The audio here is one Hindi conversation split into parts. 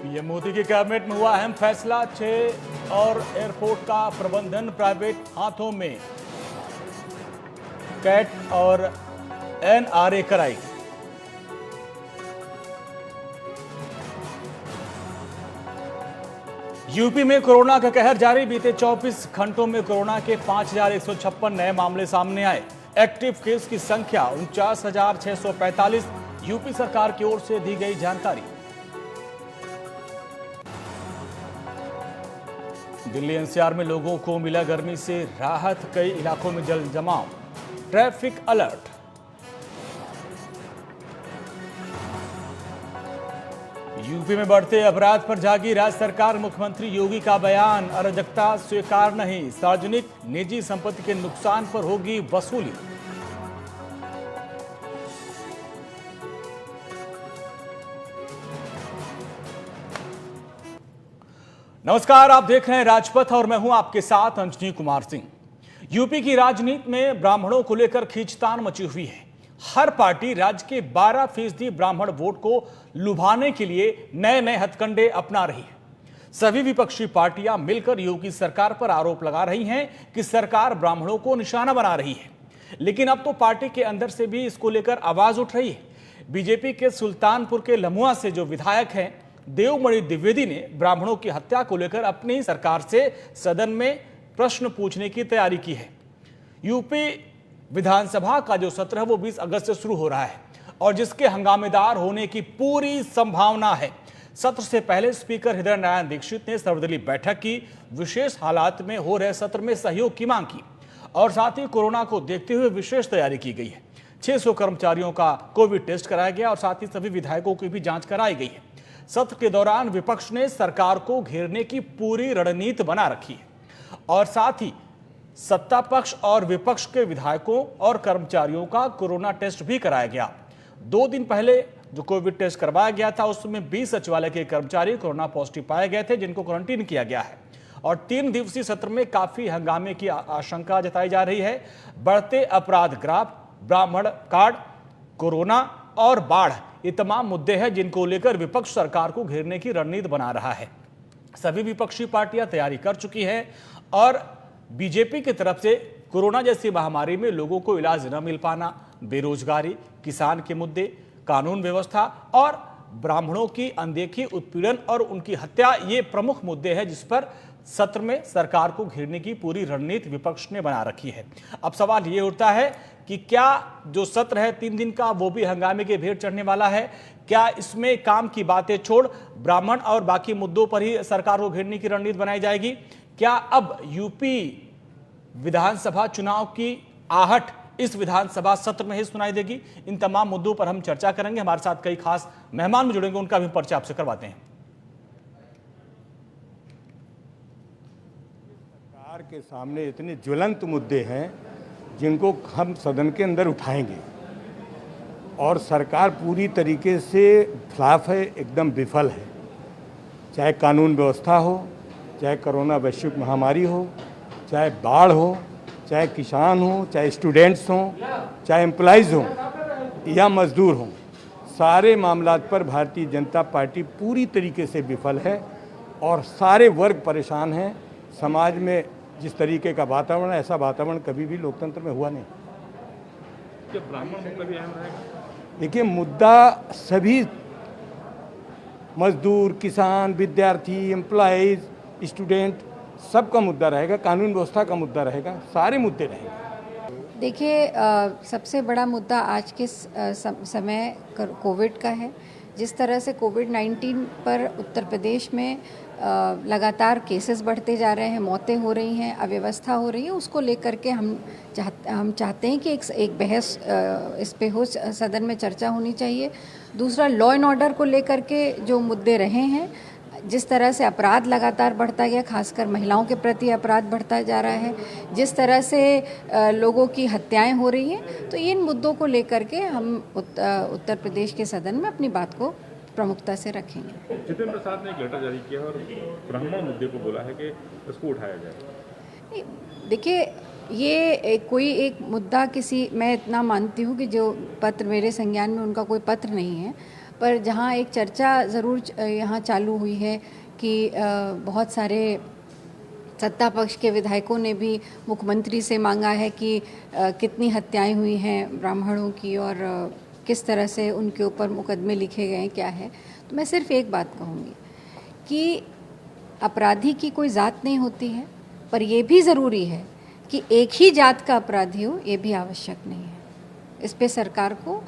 पीएम मोदी की कैबिनेट में हुआ अहम फैसला, 6 और एयरपोर्ट का प्रबंधन प्राइवेट हाथों में। कैट और एनआरए कराई। यूपी में कोरोना का कहर जारी। बीते 24 घंटों में कोरोना के 5,156 नए मामले सामने आए। एक्टिव केस की संख्या 49,645। यूपी सरकार की ओर से दी गई जानकारी। दिल्ली एनसीआर में लोगों को मिला गर्मी से राहत, कई इलाकों में जल जमाव। Traffic alert. यूपी में बढ़ते अपराध पर जागी राज्य सरकार। मुख्यमंत्री योगी का बयान, अराजकता स्वीकार नहीं, सार्वजनिक निजी संपत्ति के नुकसान पर होगी वसूली। नमस्कार, आप देख रहे हैं राजपथ और मैं हूं आपके साथ अंजनी कुमार सिंह। यूपी की राजनीति में ब्राह्मणों को लेकर खींचतान मची हुई है। हर पार्टी राज्य के 12% ब्राह्मण वोट को लुभाने के लिए नए नए हथकंडे अपना रही है। सभी विपक्षी पार्टियां मिलकर योगी सरकार पर आरोप लगा रही हैं कि सरकार ब्राह्मणों को निशाना बना रही है। लेकिन अब तो पार्टी के अंदर से भी इसको लेकर आवाज उठ रही है। बीजेपी के सुल्तानपुर के लमुआ से जो विधायक हैं देवमणि द्विवेदी ने ब्राह्मणों की हत्या को लेकर अपनी सरकार से सदन में प्रश्न पूछने की तैयारी की है। यूपी विधानसभा का जो सत्र है वो 20 अगस्त से शुरू हो रहा है और जिसके हंगामेदार होने की पूरी संभावना है। सत्र से पहले स्पीकर हृदय नारायण दीक्षित ने सर्वदलीय बैठक की, विशेष हालात में हो रहे सत्र में सहयोग की मांग की और साथ ही कोरोना को देखते हुए विशेष तैयारी की गई है। 600 कर्मचारियों का कोविड टेस्ट कराया गया और साथ ही सभी विधायकों की भी जांच कराई गई है। सत्र के दौरान विपक्ष ने सरकार को घेरने की पूरी रणनीति बना रखी है और साथ ही सत्ता पक्ष और विपक्ष के विधायकों और कर्मचारियों का कोरोना टेस्ट भी कराया गया। 2 दिन पहले जो कोविड टेस्ट करवाया गया था उसमें 20 सचिवालय के कर्मचारी कोरोना पॉजिटिव पाए गए थे जिनको क्वारंटीन किया गया है। और 3 दिवसीय सत्र में काफी हंगामे की आशंका जताई जा रही है। बढ़ते अपराध ग्राफ, ब्राह्मण कार्ड, कोरोना और बाढ़, ये तमाम मुद्दे हैं जिनको लेकर विपक्ष सरकार को घेरने की रणनीति बना रहा है। सभी विपक्षी पार्टियां तैयारी कर चुकी हैं और बीजेपी की तरफ से कोरोना जैसी महामारी में लोगों को इलाज न मिल पाना, बेरोजगारी, किसान के मुद्दे, कानून व्यवस्था और ब्राह्मणों की अनदेखी, उत्पीड़न और उनकी हत्या, ये प्रमुख मुद्दे हैं जिस पर सत्र में सरकार को घेरने की पूरी रणनीति विपक्ष ने बना रखी है। अब सवाल ये उठता है कि क्या जो सत्र है 3 दिन का वो भी हंगामे के भेंट चढ़ने वाला है? क्या इसमें काम की बातें छोड़ ब्राह्मण और बाकी मुद्दों पर ही सरकार को घेरने की रणनीति बनाई जाएगी? क्या अब यूपी विधानसभा चुनाव की आहट इस विधानसभा सत्र में ही सुनाई देगी? इन तमाम मुद्दों पर हम चर्चा करेंगे। हमारे साथ कई खास मेहमान भी जुड़ेंगे, उनका भी परिचय आपसे करवाते हैं। सरकार के सामने इतने ज्वलंत मुद्दे हैं जिनको हम सदन के अंदर उठाएंगे और सरकार पूरी तरीके से फ्लॉप है, एकदम विफल है। चाहे कानून व्यवस्था हो, चाहे कोरोना वैश्विक महामारी हो, चाहे बाढ़ हो, चाहे किसान हो, चाहे स्टूडेंट्स हों, चाहे एम्प्लॉइज़ हों या मजदूर हों, सारे मामलात पर भारतीय जनता पार्टी पूरी तरीके से विफल है और सारे वर्ग परेशान हैं। समाज में जिस तरीके का वातावरण है, ऐसा वातावरण कभी भी लोकतंत्र में हुआ नहीं। ब्राह्मण मुद्दा भी अहम रहेगा। देखिए, मुद्दा सभी मजदूर, किसान, विद्यार्थी, एम्प्लॉइज, स्टूडेंट, सबका मुद्दा रहेगा। कानून व्यवस्था का मुद्दा रहेगा, सारे मुद्दे रहेंगे। देखिए, सबसे बड़ा मुद्दा आज के समय कोविड का है। जिस तरह से कोविड-19 पर उत्तर प्रदेश में लगातार केसेस बढ़ते जा रहे हैं, मौतें हो रही हैं, अव्यवस्था हो रही है, उसको लेकर के हम चाहते हैं कि एक बहस इस पे हो, सदन में चर्चा होनी चाहिए। दूसरा, लॉ एंड ऑर्डर को लेकर के जो मुद्दे रहे हैं, जिस तरह से अपराध लगातार बढ़ता गया, खासकर महिलाओं के प्रति अपराध बढ़ता जा रहा है, जिस तरह से लोगों की हत्याएं हो रही हैं, तो इन मुद्दों को लेकर के हम उत्तर प्रदेश के सदन में अपनी बात को प्रमुखता से रखेंगे। जितेंद्र प्रसाद ने एक लेटर जारी किया और ब्राह्मण मुद्दे को बोला है कि इसको उठाया जाए। देखिए, ये कोई एक मुद्दा मैं इतना मानती हूँ कि जो पत्र मेरे संज्ञान में उनका कोई पत्र नहीं है पर जहाँ एक चर्चा ज़रूर यहाँ चालू हुई है कि बहुत सारे सत्ता पक्ष के विधायकों ने भी मुख्यमंत्री से मांगा है कि कितनी हत्याएं हुई हैं ब्राह्मणों की और किस तरह से उनके ऊपर मुकदमे लिखे गए हैं, क्या है। तो मैं सिर्फ एक बात कहूँगी कि अपराधी की कोई जात नहीं होती है, पर यह भी ज़रूरी है कि एक ही जात का अपराधी हो, ये भी आवश्यक नहीं है। इस पे सरकार को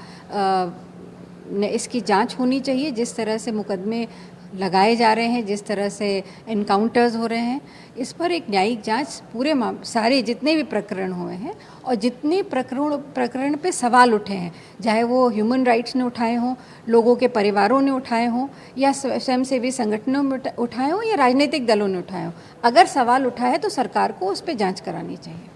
इसकी जांच होनी चाहिए। जिस तरह से मुकदमे लगाए जा रहे हैं, जिस तरह से इनकाउंटर्स हो रहे हैं, इस पर एक न्यायिक जांच पूरे सारे जितने भी प्रकरण हुए हैं और जितने प्रकरण पे सवाल उठे हैं, चाहे वो ह्यूमन राइट्स ने उठाए हों, लोगों के परिवारों ने उठाए हों, या स्वयंसेवी संगठनों में उठाए हों, या राजनीतिक दलों ने उठाए हों, अगर सवाल उठा है तो सरकार को उस पर जाँच करानी चाहिए।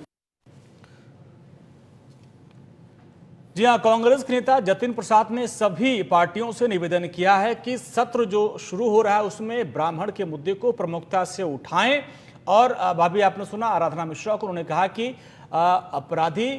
जी हाँ, कांग्रेस के नेता जतिन प्रसाद ने सभी पार्टियों से निवेदन किया है कि सत्र जो शुरू हो रहा है उसमें ब्राह्मण के मुद्दे को प्रमुखता से उठाएं। और भाभी आपने सुना आराधना मिश्रा को, उन्होंने कहा कि अपराधी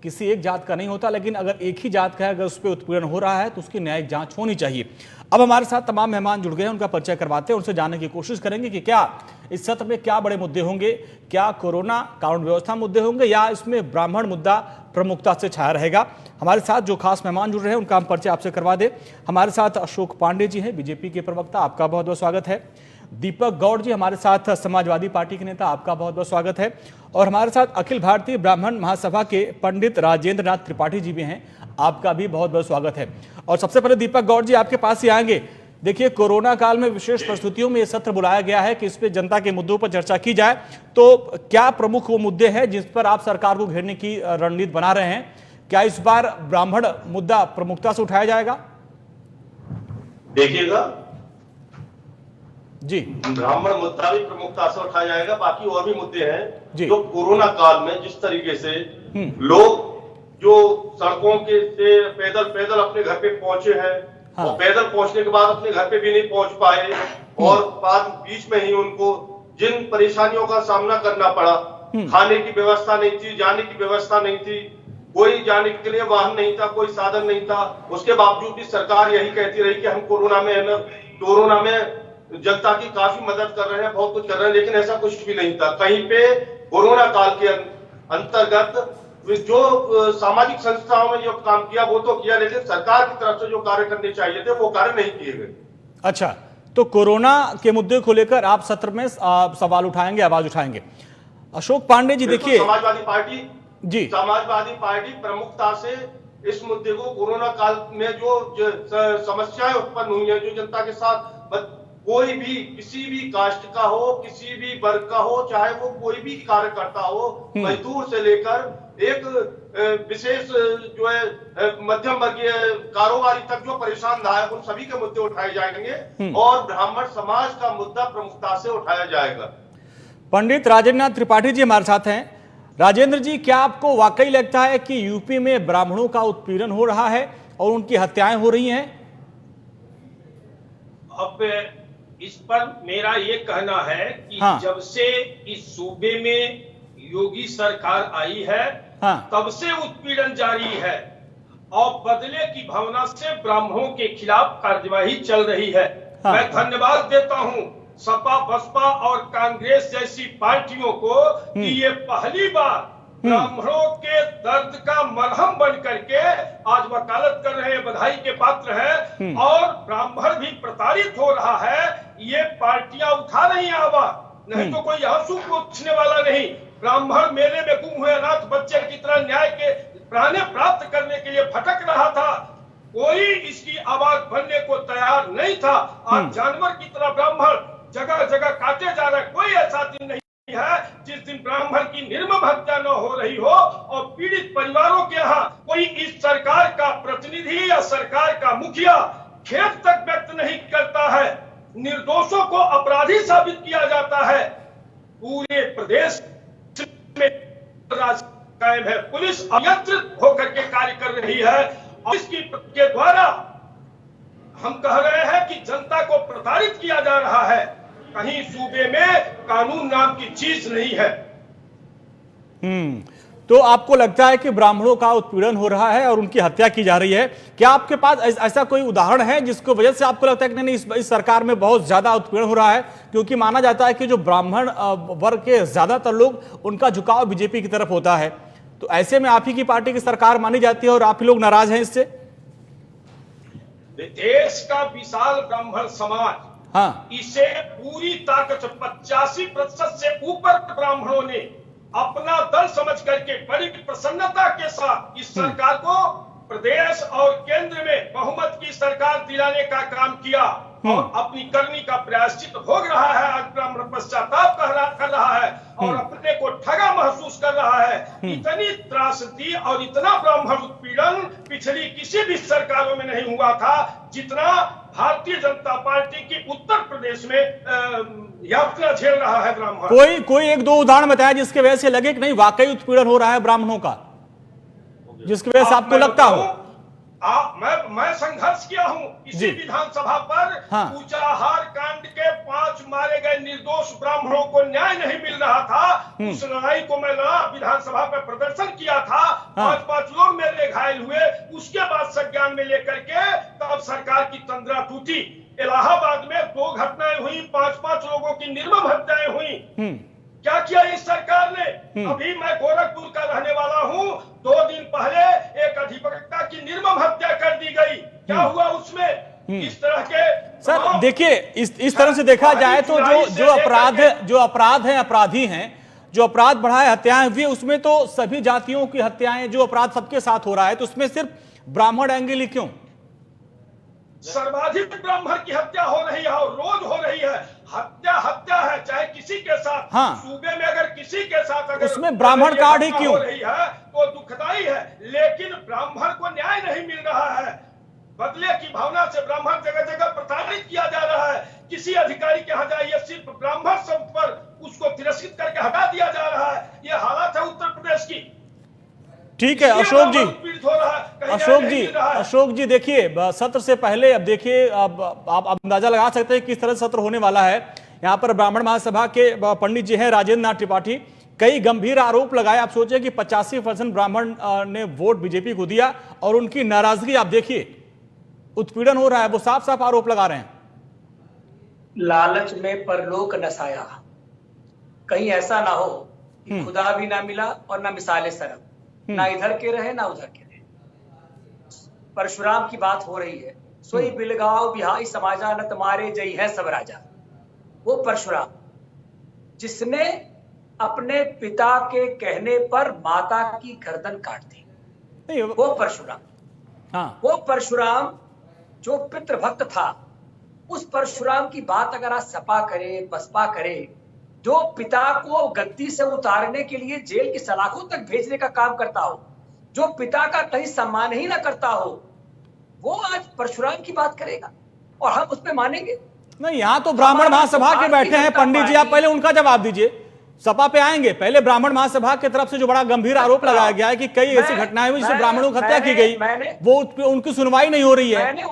किसी एक जात का नहीं होता, लेकिन अगर एक ही जात का है, अगर उस पर उत्पीड़न हो रहा है तो उसकी न्यायिक जांच होनी चाहिए। अब हमारे साथ तमाम मेहमान जुड़ गए हैं, उनका परिचय करवाते हैं, उनसे जानने की कोशिश करेंगे कि क्या इस सत्र में क्या बड़े मुद्दे होंगे, क्या कोरोना कानून व्यवस्था मुद्दे होंगे, या इसमें ब्राह्मण मुद्दा प्रमुखता से छाया रहेगा। हमारे साथ जो खास मेहमान जुड़ रहे हैं उनका हम परिचय आपसे करवा दे। हमारे साथ अशोक पांडे जी हैं, बीजेपी के प्रवक्ता, आपका बहुत बहुत स्वागत है। दीपक गौड़ जी हमारे साथ समाजवादी पार्टी के नेता, आपका बहुत बहुत स्वागत है। और हमारे साथ अखिल भारतीय ब्राह्मण महासभा के पंडित राजेंद्र नाथ त्रिपाठी जी भी हैं, आपका भी बहुत बहुत स्वागत है। और सबसे पहले दीपक गौड़ जी आपके पास ही आएंगे। देखिए, कोरोना काल में विशेष परिस्थितियों में यह सत्र बुलाया गया है कि इस पे जनता के मुद्दों पर चर्चा की जाए, तो क्या प्रमुख वो मुद्दे हैं जिस पर आप सरकार को घेरने की रणनीति बना रहे हैं? क्या इस बार ब्राह्मण मुद्दा प्रमुखता से उठाया जाएगा? देखिएगा जी, ब्राह्मण मुद्दा भी प्रमुखता से उठाया जाएगा। बाकी और भी मुद्दे हैं जो कोरोना काल में जिस तरीके से लोग जो सड़कों के से पैदल पैदल अपने घर पे पहुंचे हैं, हाँ। और पैदल पहुंचने के बाद अपने घर पे भी नहीं पहुंच पाए, और बाद बीच में ही उनको जिन परेशानियों का सामना करना पड़ा, खाने की व्यवस्था नहीं थी, जाने की व्यवस्था नहीं थी, कोई जाने के लिए वाहन नहीं था, कोई साधन नहीं था, उसके बावजूद भी सरकार यही कहती रही कि हम कोरोना में जनता की काफी मदद कर रहे हैं, बहुत कुछ कर रहे हैं, लेकिन ऐसा कुछ भी नहीं था। कहीं पे कोरोना काल के अंतर्गत जो सामाजिक संस्थाओं में जो काम किया वो तो किया, लेकिन सरकार की तरफ से जो कार्य करने चाहिए थे वो कार्य नहीं किए गए। अच्छा, तो कोरोना के मुद्दे को लेकर आप सत्र में सवाल उठाएंगे, आवाज उठाएंगे। अशोक पांडे जी, देखिए, समाजवादी पार्टी प्रमुखता से इस मुद्दे को, कोरोना काल में जो समस्याएं उत्पन्न हुई है, जो जनता के साथ कोई भी किसी भी कास्ट का हो, किसी भी वर्ग का हो, चाहे वो कोई भी कार्यकर्ता हो, मजदूर से लेकर एक विशेष जो है मध्यम वर्गीय कारोबारी तक जो परेशान रहा है, उन सभी के मुद्दे उठाए जाएंगे और ब्राह्मण समाज का मुद्दा प्रमुखता से उठाया जाएगा। पंडित राजेंद्र नाथ त्रिपाठी जी हमारे साथ हैं। राजेंद्र जी, क्या आपको वाकई लगता है कि यूपी में ब्राह्मणों का उत्पीड़न हो रहा है और उनकी हत्याएं हो रही हैं? अब इस पर मेरा ये कहना है कि जब से इस सूबे में योगी सरकार आई है, तब से उत्पीड़न जारी है और बदले की भावना से ब्राह्मणों के खिलाफ कार्यवाही चल रही है। मैं धन्यवाद देता हूं सपा, बसपा और कांग्रेस जैसी पार्टियों को कि ये पहली बार ब्राह्मणों के दर्द का मरहम बन करके आज वकालत कर रहे हैं, बधाई के पात्र हैं। और ब्राह्मण भी प्रताड़ित हो रहा है, ये पार्टियां उठा रही हैं आवाज, नहीं तो कोई आंसू पूछने वाला नहीं। ब्राह्मण मेले में गुम हुए अनाथ बच्चे की तरह न्याय के प्राणे प्राप्त करने के लिए भटक रहा था, कोई इसकी आवाज बनने को तैयार नहीं था। आज जानवर की तरह ब्राह्मण जगह जगह काटे जा रहे, कोई ऐसा दिन नहीं है जिस दिन ब्राह्मण की निर्मम हत्या न हो रही हो और पीड़ित परिवारों के यहाँ कोई इस सरकार का प्रतिनिधि या सरकार का मुखिया खेद तक व्यक्त नहीं करता है। निर्दोषों को अपराधी साबित किया जाता है। पूरे प्रदेश में राज कायम है, पुलिस अनियंत्रित होकर के कार्य कर रही है और इसकी के द्वारा हम कह रहे हैं कि जनता को प्रताड़ित किया जा रहा है। कहीं सूबे में कानून नाम की चीज नहीं है। तो आपको लगता है कि ब्राह्मणों का उत्पीड़न हो रहा है और उनकी हत्या की जा रही है। क्या आपके पास ऐसा कोई उदाहरण है जिसको वजह से आपको लगता है कि नहीं इस सरकार में बहुत ज्यादा उत्पीड़न हो रहा है? क्योंकि माना जाता है कि जो ब्राह्मण वर्ग के ज्यादातर लोग, उनका झुकाव बीजेपी की तरफ होता है। तो ऐसे में आप ही की पार्टी की सरकार मानी जाती है और आप ही लोग नाराज हैं इससे? देश का विशाल ब्राह्मण समाज, हाँ, इसे पूरी ताकत 85% से ऊपर ब्राह्मणों ने अपना दल समझ करके बड़ी प्रसन्नता के साथ इस सरकार को प्रदेश और केंद्र में बहुमत की सरकार दिलाने का काम किया और अपनी करनी का प्रायश्चित भोग रहा है। आज ब्राह्मण पश्चाताप कर रहा है और अपने को ठगा महसूस कर रहा है। इतनी त्रासदी और इतना ब्राह्मण उत्पीड़न पिछली किसी भी सरकारों में नहीं हुआ था जितना भारतीय जनता पार्टी की उत्तर प्रदेश में यात्रा झेल रहा है ब्राह्मण। कोई एक दो उदाहरण बताया जिसके वजह से लगे कि नहीं वाकई उत्पीड़न हो रहा है ब्राह्मणों का, जिसकी वजह से आपको लगता हो? मैं संघर्ष किया हूं इसी विधानसभा पर। हाँ। पूजाहार कांड के 5 मारे गए निर्दोष ब्राह्मणों को न्याय नहीं मिल रहा था। उस लड़ाई को मैं लड़ा, विधानसभा पे प्रदर्शन किया था। हाँ। 5 लोग मेरे घायल हुए। उसके बाद संज्ञान में लेकर के तब सरकार की तंद्रा टूटी। इलाहाबाद में 2 घटनाएं हुई, 5 लोगों की निर्मम हत्याएं हुई। क्या किया इस सरकार ने? अभी मैं गोरखपुर का रहने वाला हूं। 2 दिन पहले एक अधिवक्ता की निर्मम हत्या कर दी गई। क्या हुआ उसमें? इस तरह के सर देखिए, इस तरह से देखा जाए तो जो अपराधी हैं, जो अपराध बढ़ाए, हत्याएं हुई, उसमें तो सभी जातियों की हत्याएं, जो अपराध सबके साथ हो रहा है, तो उसमें सिर्फ ब्राह्मण एंगल ही क्यों? सर्वाधिक ब्राह्मण की हत्या हो रही है और रोज हो रही है। हत्या है, चाहे किसी के साथ। हाँ। सूबे में अगर किसी के साथ अगर उसमें ब्राह्मण कार्ड ही क्यों हो रही है तो दुखदाई है, लेकिन ब्राह्मण को न्याय नहीं मिल रहा है। बदले की भावना से ब्राह्मण जगह जगह प्रताड़ित किया जा रहा है। किसी अधिकारी के यहाँ जाइए, सिर्फ ब्राह्मण शब्द पर उसको तिरस्कृत करके हटा दिया जा रहा है। ये हालत है उत्तर प्रदेश की। ठीक है अशोक जी देखिए, सत्र से पहले अब देखिए, अब आप अंदाजा लगा सकते हैं किस तरह सत्र होने वाला है। यहाँ पर ब्राह्मण महासभा के पंडित जी हैं राजेंद्र नाथ त्रिपाठी, कई गंभीर आरोप लगाए। आप सोचिए कि 85% ब्राह्मण ने वोट बीजेपी को दिया और उनकी नाराजगी आप देखिए, उत्पीड़न हो रहा है, वो साफ साफ आरोप लगा रहे हैं। लालच में परलोक नसाया, कहीं ऐसा ना हो कि खुदा भी ना मिला और ना मिसाले सरम, ना इधर के रहे ना उधर के रहे। परशुराम की बात हो रही है। सोई बिलगाओ बिहाई समाजा न तुम्हारे जई है सब राजा। वो परशुराम जिसने अपने पिता के कहने पर माता की गर्दन काट दी, वो परशुराम। हाँ। वो परशुराम जो पितृभक्त था, उस परशुराम की बात अगर आज सपा करे, बसपा करे, जो पिता को गद्दी से उतारने के लिए जेल की सलाखों तक भेजने का काम करता हो, जो पिता का कहीं सम्मान ही ना करता हो, वो आज परशुराम की बात करेगा और हम उस पर मानेंगे? नहीं, यहाँ तो ब्राह्मण महासभा के बैठे हैं पंडित जी, आप पहले उनका जवाब दीजिए। सपा पे आएंगे, पहले ब्राह्मण महासभा की तरफ से जो बड़ा गंभीर आरोप लगाया गया है कि कई ऐसी घटनाएं हुई जिससे ब्राह्मणों की हत्या की गई, वो उनकी सुनवाई नहीं हो रही है। मैंने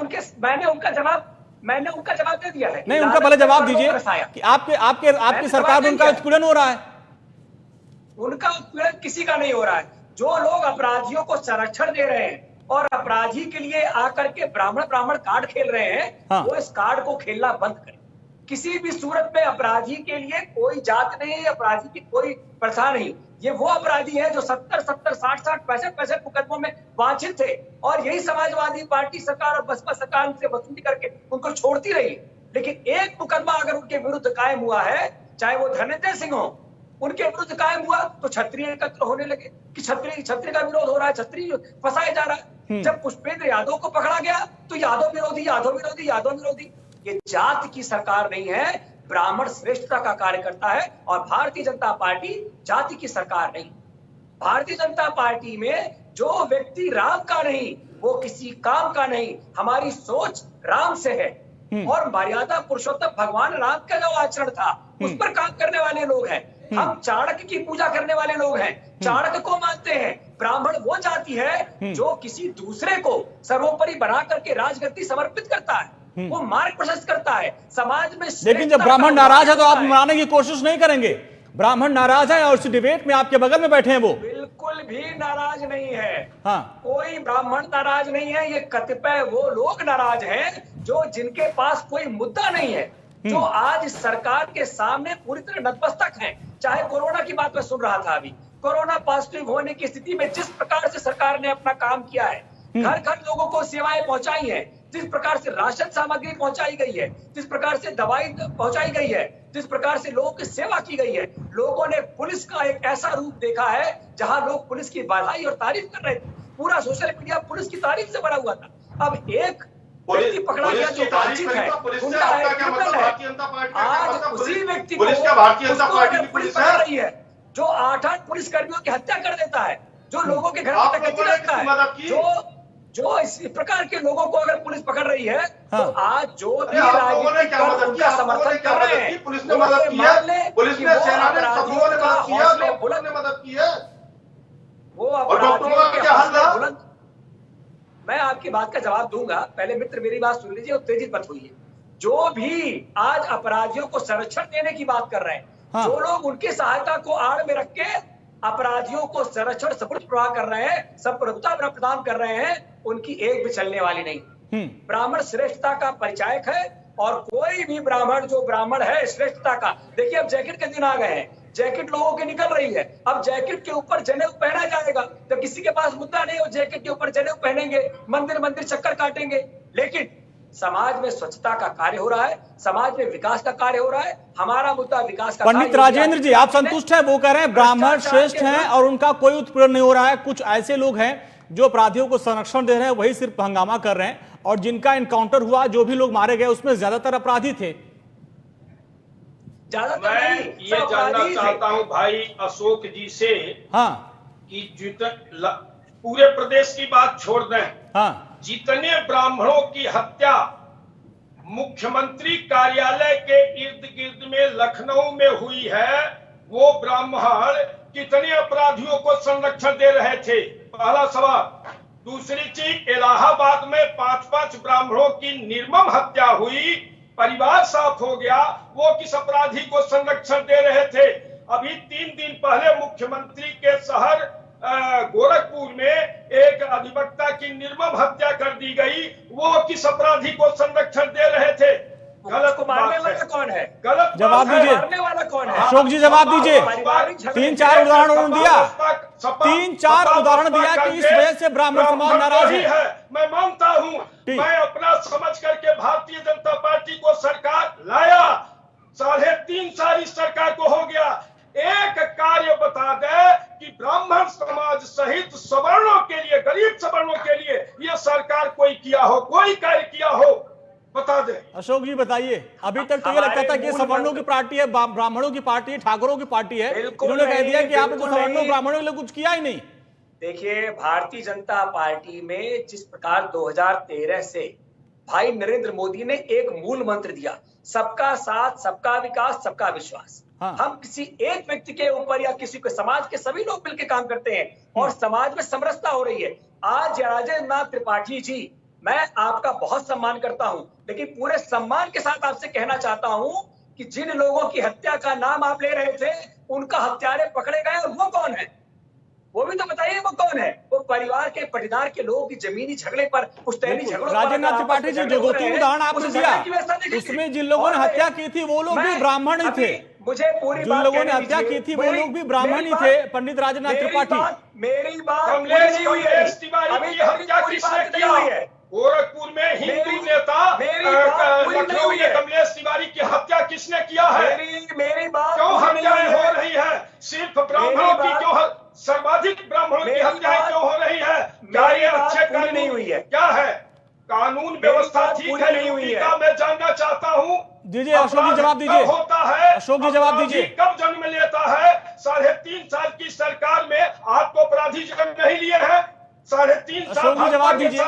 उनका जवाब दे दिया है। नहीं, उनका पहले जवाब दीजिए कि आपकी सरकार में उनका उत्पीड़न हो रहा है। उनका उत्पीड़न किसी का नहीं हो रहा है। जो लोग अपराधियों को संरक्षण दे रहे हैं और अपराधी के लिए आकर के ब्राह्मण कार्ड खेल रहे हैं, हाँ। वो इस कार्ड को खेलना बंद करें। किसी भी सूरत में अपराधी के लिए कोई जात नहीं, अपराधी की कोई प्रथा नहीं। ये वो अपराधी है जो 70, 60, 65 मुकदमों में वांछित थे और यही समाजवादी पार्टी सरकार और बसपा सरकार उनसे वसूली करके उनको छोड़ती रही। लेकिन एक मुकदमा अगर उनके विरुद्ध कायम हुआ है, चाहे वो धर्मेंद्र सिंह हो, उनके विरुद्ध कायम हुआ तो क्षत्रिय एकत्र होने लगे कि क्षत्रिय का विरोध हो रहा है, क्षत्रिय फंसाया जा रहा है। जब पुष्पेंद्र यादव को पकड़ा गया तो यादव विरोधी। ये जाति की सरकार नहीं है, ब्राह्मण श्रेष्ठता का कार्य करता है और भारतीय जनता पार्टी जाति की सरकार नहीं। भारतीय जनता पार्टी में जो व्यक्ति राम का नहीं, वो किसी काम का नहीं। हमारी सोच राम से है और मर्यादा पुरुषोत्तम भगवान राम का जो आचरण था उस पर काम करने वाले लोग हैं। हम चाणक्य की पूजा करने वाले लोग हैं, चाणक्य को मानते हैं। ब्राह्मण वो जाति है जो किसी दूसरे को सर्वोपरि बना करके राजगद्दी समर्पित करता है, वो मार्ग प्रशस्त करता है समाज में। लेकिन जब ब्राह्मण नाराज है तो आप मनाने की कोशिश नहीं करेंगे। ब्राह्मण नाराज है और इस डिबेट में आपके बगल में बैठे हैं वो। बिल्कुल भी नाराज नहीं है। हाँ। कोई ब्राह्मण नाराज नहीं है। ये कतिपय वो लोग नाराज हैं जो जिनके पास कोई मुद्दा नहीं है, जो आज सरकार के सामने पूरी तरह नतमस्तक हैं। चाहे कोरोना की बात मैं सुन रहा था अभी, कोरोना पॉजिटिव होने की स्थिति में जिस प्रकार से सरकार ने अपना काम किया है, घर घर लोगों को सेवाएं पहुंचाई हैं, जिस प्रकार से राशन सामग्री पहुंचाई गई है, जिस प्रकार से दवाई पहुंचाई गई है, जिस प्रकार से लोगों की सेवा की गई है, लोगों ने पुलिस का एक ऐसा रूप देखा है जहां लोग पुलिस की बधाई और तारीफ कर रहे थे। पूरा सोशल मीडिया पुलिस की तारीफ से भरा हुआ था। अब एक व्यक्ति पकड़ा गया जो वांछित है, गुंडा है, क्रिमिनल है, आज उसी व्यक्ति को पुलिस पकड़ रही है जो 8-8 पुलिसकर्मियों की हत्या कर देता है, जो लोगों के घर में डकैती करता है, जो इस प्रकार के लोगों को अगर पुलिस पकड़ रही है, तो आज जो भी राजनीतिक दल उनका समर्थन कर रहे हैं, पुलिस ने मदद की है, पुलिस ने, सेना ने, सब लोगों ने मदद की है, पुलिस ने मदद की है। वो अपराधियों के हौसले बुलंद। मैं आपकी बात का जवाब दूंगा, पहले मित्र मेरी बात सुन लीजिए और उत्तेजित मत होइए। जो भी आज अपराधियों को संरक्षण देने की बात कर रहे हैं, जो लोग उनकी सहायता को आड़ में रख के अपराधियों को संरक्षण सपुर्द प्रवाह कर रहे हैं, संप्रभुता प्रदान कर रहे हैं, उनकी एक भी चलने वाली नहीं। ब्राह्मण श्रेष्ठता का परिचायक है और कोई भी ब्राह्मण जो ब्राह्मण है श्रेष्ठता का। देखिए अब जैकेट के दिन आ गए हैं, जैकेट लोगों की निकल रही है। अब जैकेट के ऊपर जनेऊ पहना जाएगा। जब किसी के पास मुद्दा नहीं हो, जैकेट के ऊपर जनेऊ पहनेंगे, मंदिर मंदिर चक्कर काटेंगे। लेकिन समाज में स्वच्छता का कार्य हो रहा है, समाज में विकास का कार्य हो रहा है। हमारा मुद्दा विकास का। पंडित राजेंद्र जी, आप संतुष्ट हैं? वो कह रहे हैं ब्राह्मण श्रेष्ठ हैं और उनका कोई उत्पीड़न नहीं हो रहा है। कुछ ऐसे लोग हैं जो अपराधियों को संरक्षण दे रहे हैं, वही सिर्फ हंगामा कर रहे हैं, और जिनका इनकाउंटर हुआ, जो भी लोग मारे गए, उसमें ज्यादातर अपराधी थे। मैं ये जानना चाहता हूं भाई अशोक जी से, कि पूरे प्रदेश की बात छोड़ दें, जितने ब्राह्मणों की हत्या मुख्यमंत्री कार्यालय के इर्द गिर्द में लखनऊ में हुई है, वो ब्राह्मण कितने अपराधियों को संरक्षण दे रहे थे? पहला सवाल। दूसरी चीज, इलाहाबाद में 5-5 ब्राह्मणों की निर्मम हत्या हुई, परिवार साफ हो गया, वो किस अपराधी को संरक्षण दे रहे थे? अभी 3 दिन पहले मुख्यमंत्री के शहर गोरखपुर में एक अधिवक्ता की निर्मम हत्या कर दी गई, वो किस अपराधी को संरक्षण दे रहे थे? गलत मारने वाला कौन है? गलत जवाब दीजिए। मारने वाला कौन है? अशोक जी जवाब दीजिए। 3-4 उदाहरण दिया, 3-4 उदाहरण दिया कि इस वजह से ब्राह्मण समाज नाराज है। मैं मानता हूं, मैं अपना समझ करके भारतीय जनता पार्टी को सरकार लाया, 3.5 साल इस सरकार को हो गया। एक कार्य बता दे कि ब्राह्मण समाज सहित सवर्णों के लिए, गरीब सवर्णों के लिए यह सरकार कोई किया हो, कोई कार्य किया हो, बता दे। अशोक जी बताइए। अभी तक तो ये लगता था कि सवर्णों की पार्टी है, ब्राह्मणों की पार्टी है, ठाकुरों की पार्टी है। इन्होंने कह दिया कि आपने तो सवर्णों ब्राह्मणों के लिए कुछ किया ही नहीं। देखिए, भारतीय जनता पार्टी में जिस प्रकार 2013 से भाई नरेंद्र मोदी ने एक मूल मंत्र दिया, सबका साथ, सबका विकास, सबका विश्वास। हम किसी एक व्यक्ति के ऊपर या किसी के समाज के सभी लोग मिलकर काम करते हैं और समाज में समरसता हो रही है। आज राजेंद्र नाथ त्रिपाठी जी, मैं आपका बहुत सम्मान करता हूं, लेकिन पूरे सम्मान के साथ आपसे कहना चाहता हूं कि जिन लोगों की हत्या का नाम आप ले रहे थे, उनका हत्यारे पकड़े गए, और वो कौन है? वो भी तो बताइए, वो कौन है? वो परिवार के पटीदार के लोगों की जमीनी झगड़े पर, पुश्तैनी झगड़ों राजेंद्र नाथ त्रिपाठी जी, जो 2-3 उदाहरण आपने दिया, उसमें जिन लोगों ने हत्या की थी वो लोग भी ब्राह्मण ही थे। मुझे पूरी जिन लोगों ने हत्या की थी वो लोग भी ब्राह्मण ही थे। पंडित राजेंद्र नाथ त्रिपाठी, मेरी बात कमलेश तिवारी की हत्या किसने किया? गोरखपुर में हिंदू नेता लखनऊ में कमलेश तिवारी की हत्या किसने किया है? मेरी बात क्यों हत्याएं हो रही है? सिर्फ ब्राह्मणों की क्यों, सर्वाधिक ब्राह्मणों की हत्याएं क्यों हो रही है? क्या ये अच्छे कानून नहीं हुई है? क्या है कानून व्यवस्था ठीक है नहीं हुई है? मैं जानना चाहता हूँ। दीजिए अशोक जी जवाब दीजिए। होता है अशोक जी जवाब दीजिए। कब जन्म लेता है? 3.5 साल की सरकार में आपको अपराधी जन्म नहीं लिए हैं। 3.5 साल अशोक जी जवाब दीजिए।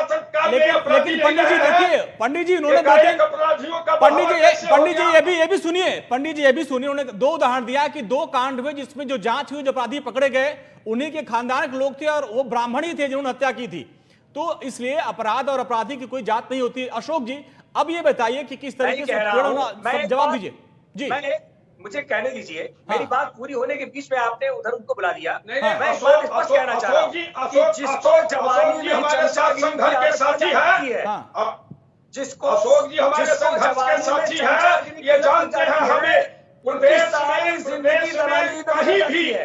लेकिन पंडित जी देखिए, पंडित जी उन्होंने पंडित जी ये भी सुनिए, पंडित जी ये भी सुनिए। उन्होंने 2 उदाहरण दिया कि 2 कांड हुए जिसमें जो जांच हुई, जो अपराधी पकड़े गए, उन्हीं के खानदान के लोग थे और वो ब्राह्मण ही थे जिन्होंने हत्या की थी। तो इसलिए अपराध और अपराधी की कोई जात नहीं होती। अशोक जी अब ये बताइए कि किस तरीके से जवाब दीजिए जी। मुझे कहने दीजिए। मेरी बात पूरी होने के बीच में आपने उधर उनको बुला दिया। नहीं, मैं एक बात स्पष्ट कहना चाह रहा हूँ कि जिसको जवानी में संघर्ष के साथी है, जिसको अशोक जी हमारे संघर्ष के साथी है, ये जानते हैं हमें प्रदेश में जिंदगी दलाली कहीं भी है।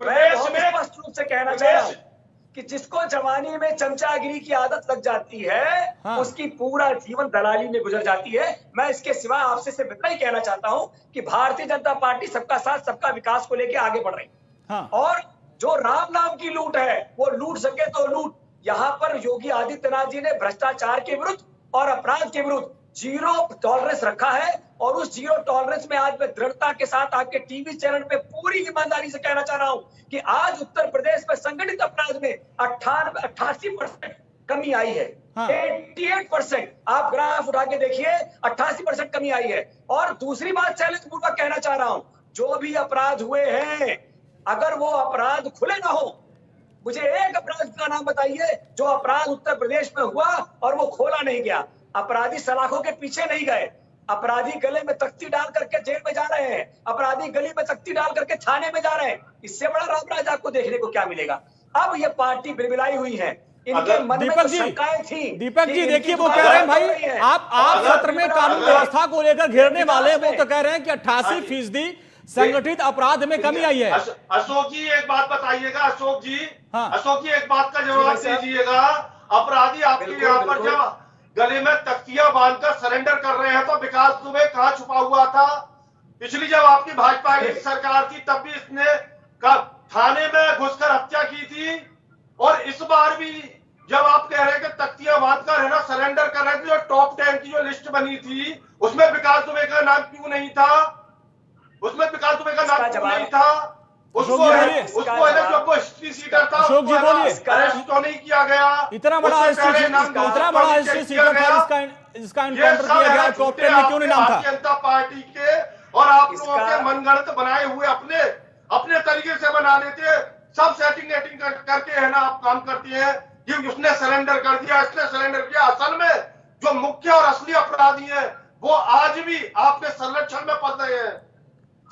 प्रदेश में स्पष्ट रूप से कहना चाह रहा हूँ कि जिसको जवानी में चमचागिरी की आदत लग जाती है, उसकी पूरा जीवन दलाली में गुजर जाती है। मैं इसके सिवा आपसे सिर्फ इतना ही कहना चाहता हूं कि भारतीय जनता पार्टी सबका साथ सबका विकास को लेकर आगे बढ़ रही है। और जो राम नाम की लूट है, वो लूट सके तो लूट। यहाँ पर योगी आदित्यनाथ जी ने भ्रष्टाचार के विरुद्ध और अपराध के विरुद्ध जीरो टॉलरेंस रखा है, और उस जीरो टॉलरेंस में आज मैं दृढ़ता के साथ आपके टीवी चैनल पे पूरी ईमानदारी से कहना चाह रहा हूं कि आज उत्तर प्रदेश में संगठित अपराध में 88% कमी आई है। 88%, आप ग्राफ उठा के देखिए, 88% कमी आई है। और दूसरी बात चैलेंज पूर्वक कहना चाह रहा हूं, जो भी अपराध हुए हैं, अगर वो अपराध खुले ना हो, मुझे एक अपराध का नाम बताइए जो अपराध उत्तर प्रदेश में हुआ और वो खोला नहीं गया। अपराधी सलाखों के पीछे नहीं गए, अपराधी गले में तख्ती डाल करके जेल में जा रहे हैं, अपराधी गली में तख्ती डाल करके थाने में जा रहे हैं। इससे बड़ा रामराज आपको देखने को क्या मिलेगा? अब ये पार्टी बिलबिलाई हुई है, इनके मन में दीपक जो शंकाएं थी। दीपक जी देखिए, वो कह रहे हैं भाई आप सत्र में कानून व्यवस्था को लेकर घेरने वाले, वो तो कह रहे हैं कि 88% संगठित अपराध में कमी आई है। अशोक जी एक बात बताइएगा, अशोक जी एक बात का जवाब दीजिएगा। अपराधी आपके यहाँ पर जब गले में तख्तियां बांधकर सरेंडर कर रहे हैं तो विकास दुबे कहाँ छुपा हुआ था? पिछली जब आपकी भाजपा की सरकार थी तब भी इसने थाने में घुसकर हत्या की थी, और इस बार भी जब आप कह रहे हैं कि तख्तियां बांधकर है ना सरेंडर कर रहे थे, जो टॉप 10 की जो लिस्ट बनी थी उसमें विकास दुबे का नाम क्यों नहीं था? उसमें विकास दुबे का नाम क्यों नहीं था? उसको जो हिस्ट्री सीटर था अरेस्ट क्यों नहीं किया गया? इतना बड़ा हिस्ट्री सीटर था जिसका एनकाउंटर किया गया, टॉप 10 में क्यों नहीं नाम था? भारतीय जनता पार्टी के और आप लोगों के मनगढ़ंत बनाए हुए अपने तरीके से बना लेते, सब सेटिंग करके है ना आप काम करती हैं कि उसने सरेंडर कर दिया, इसने सरेंडर किया। असल में जो मुख्य और असली अपराधी हैं वो आज भी आपके संरक्षण में पड़ रहे हैं।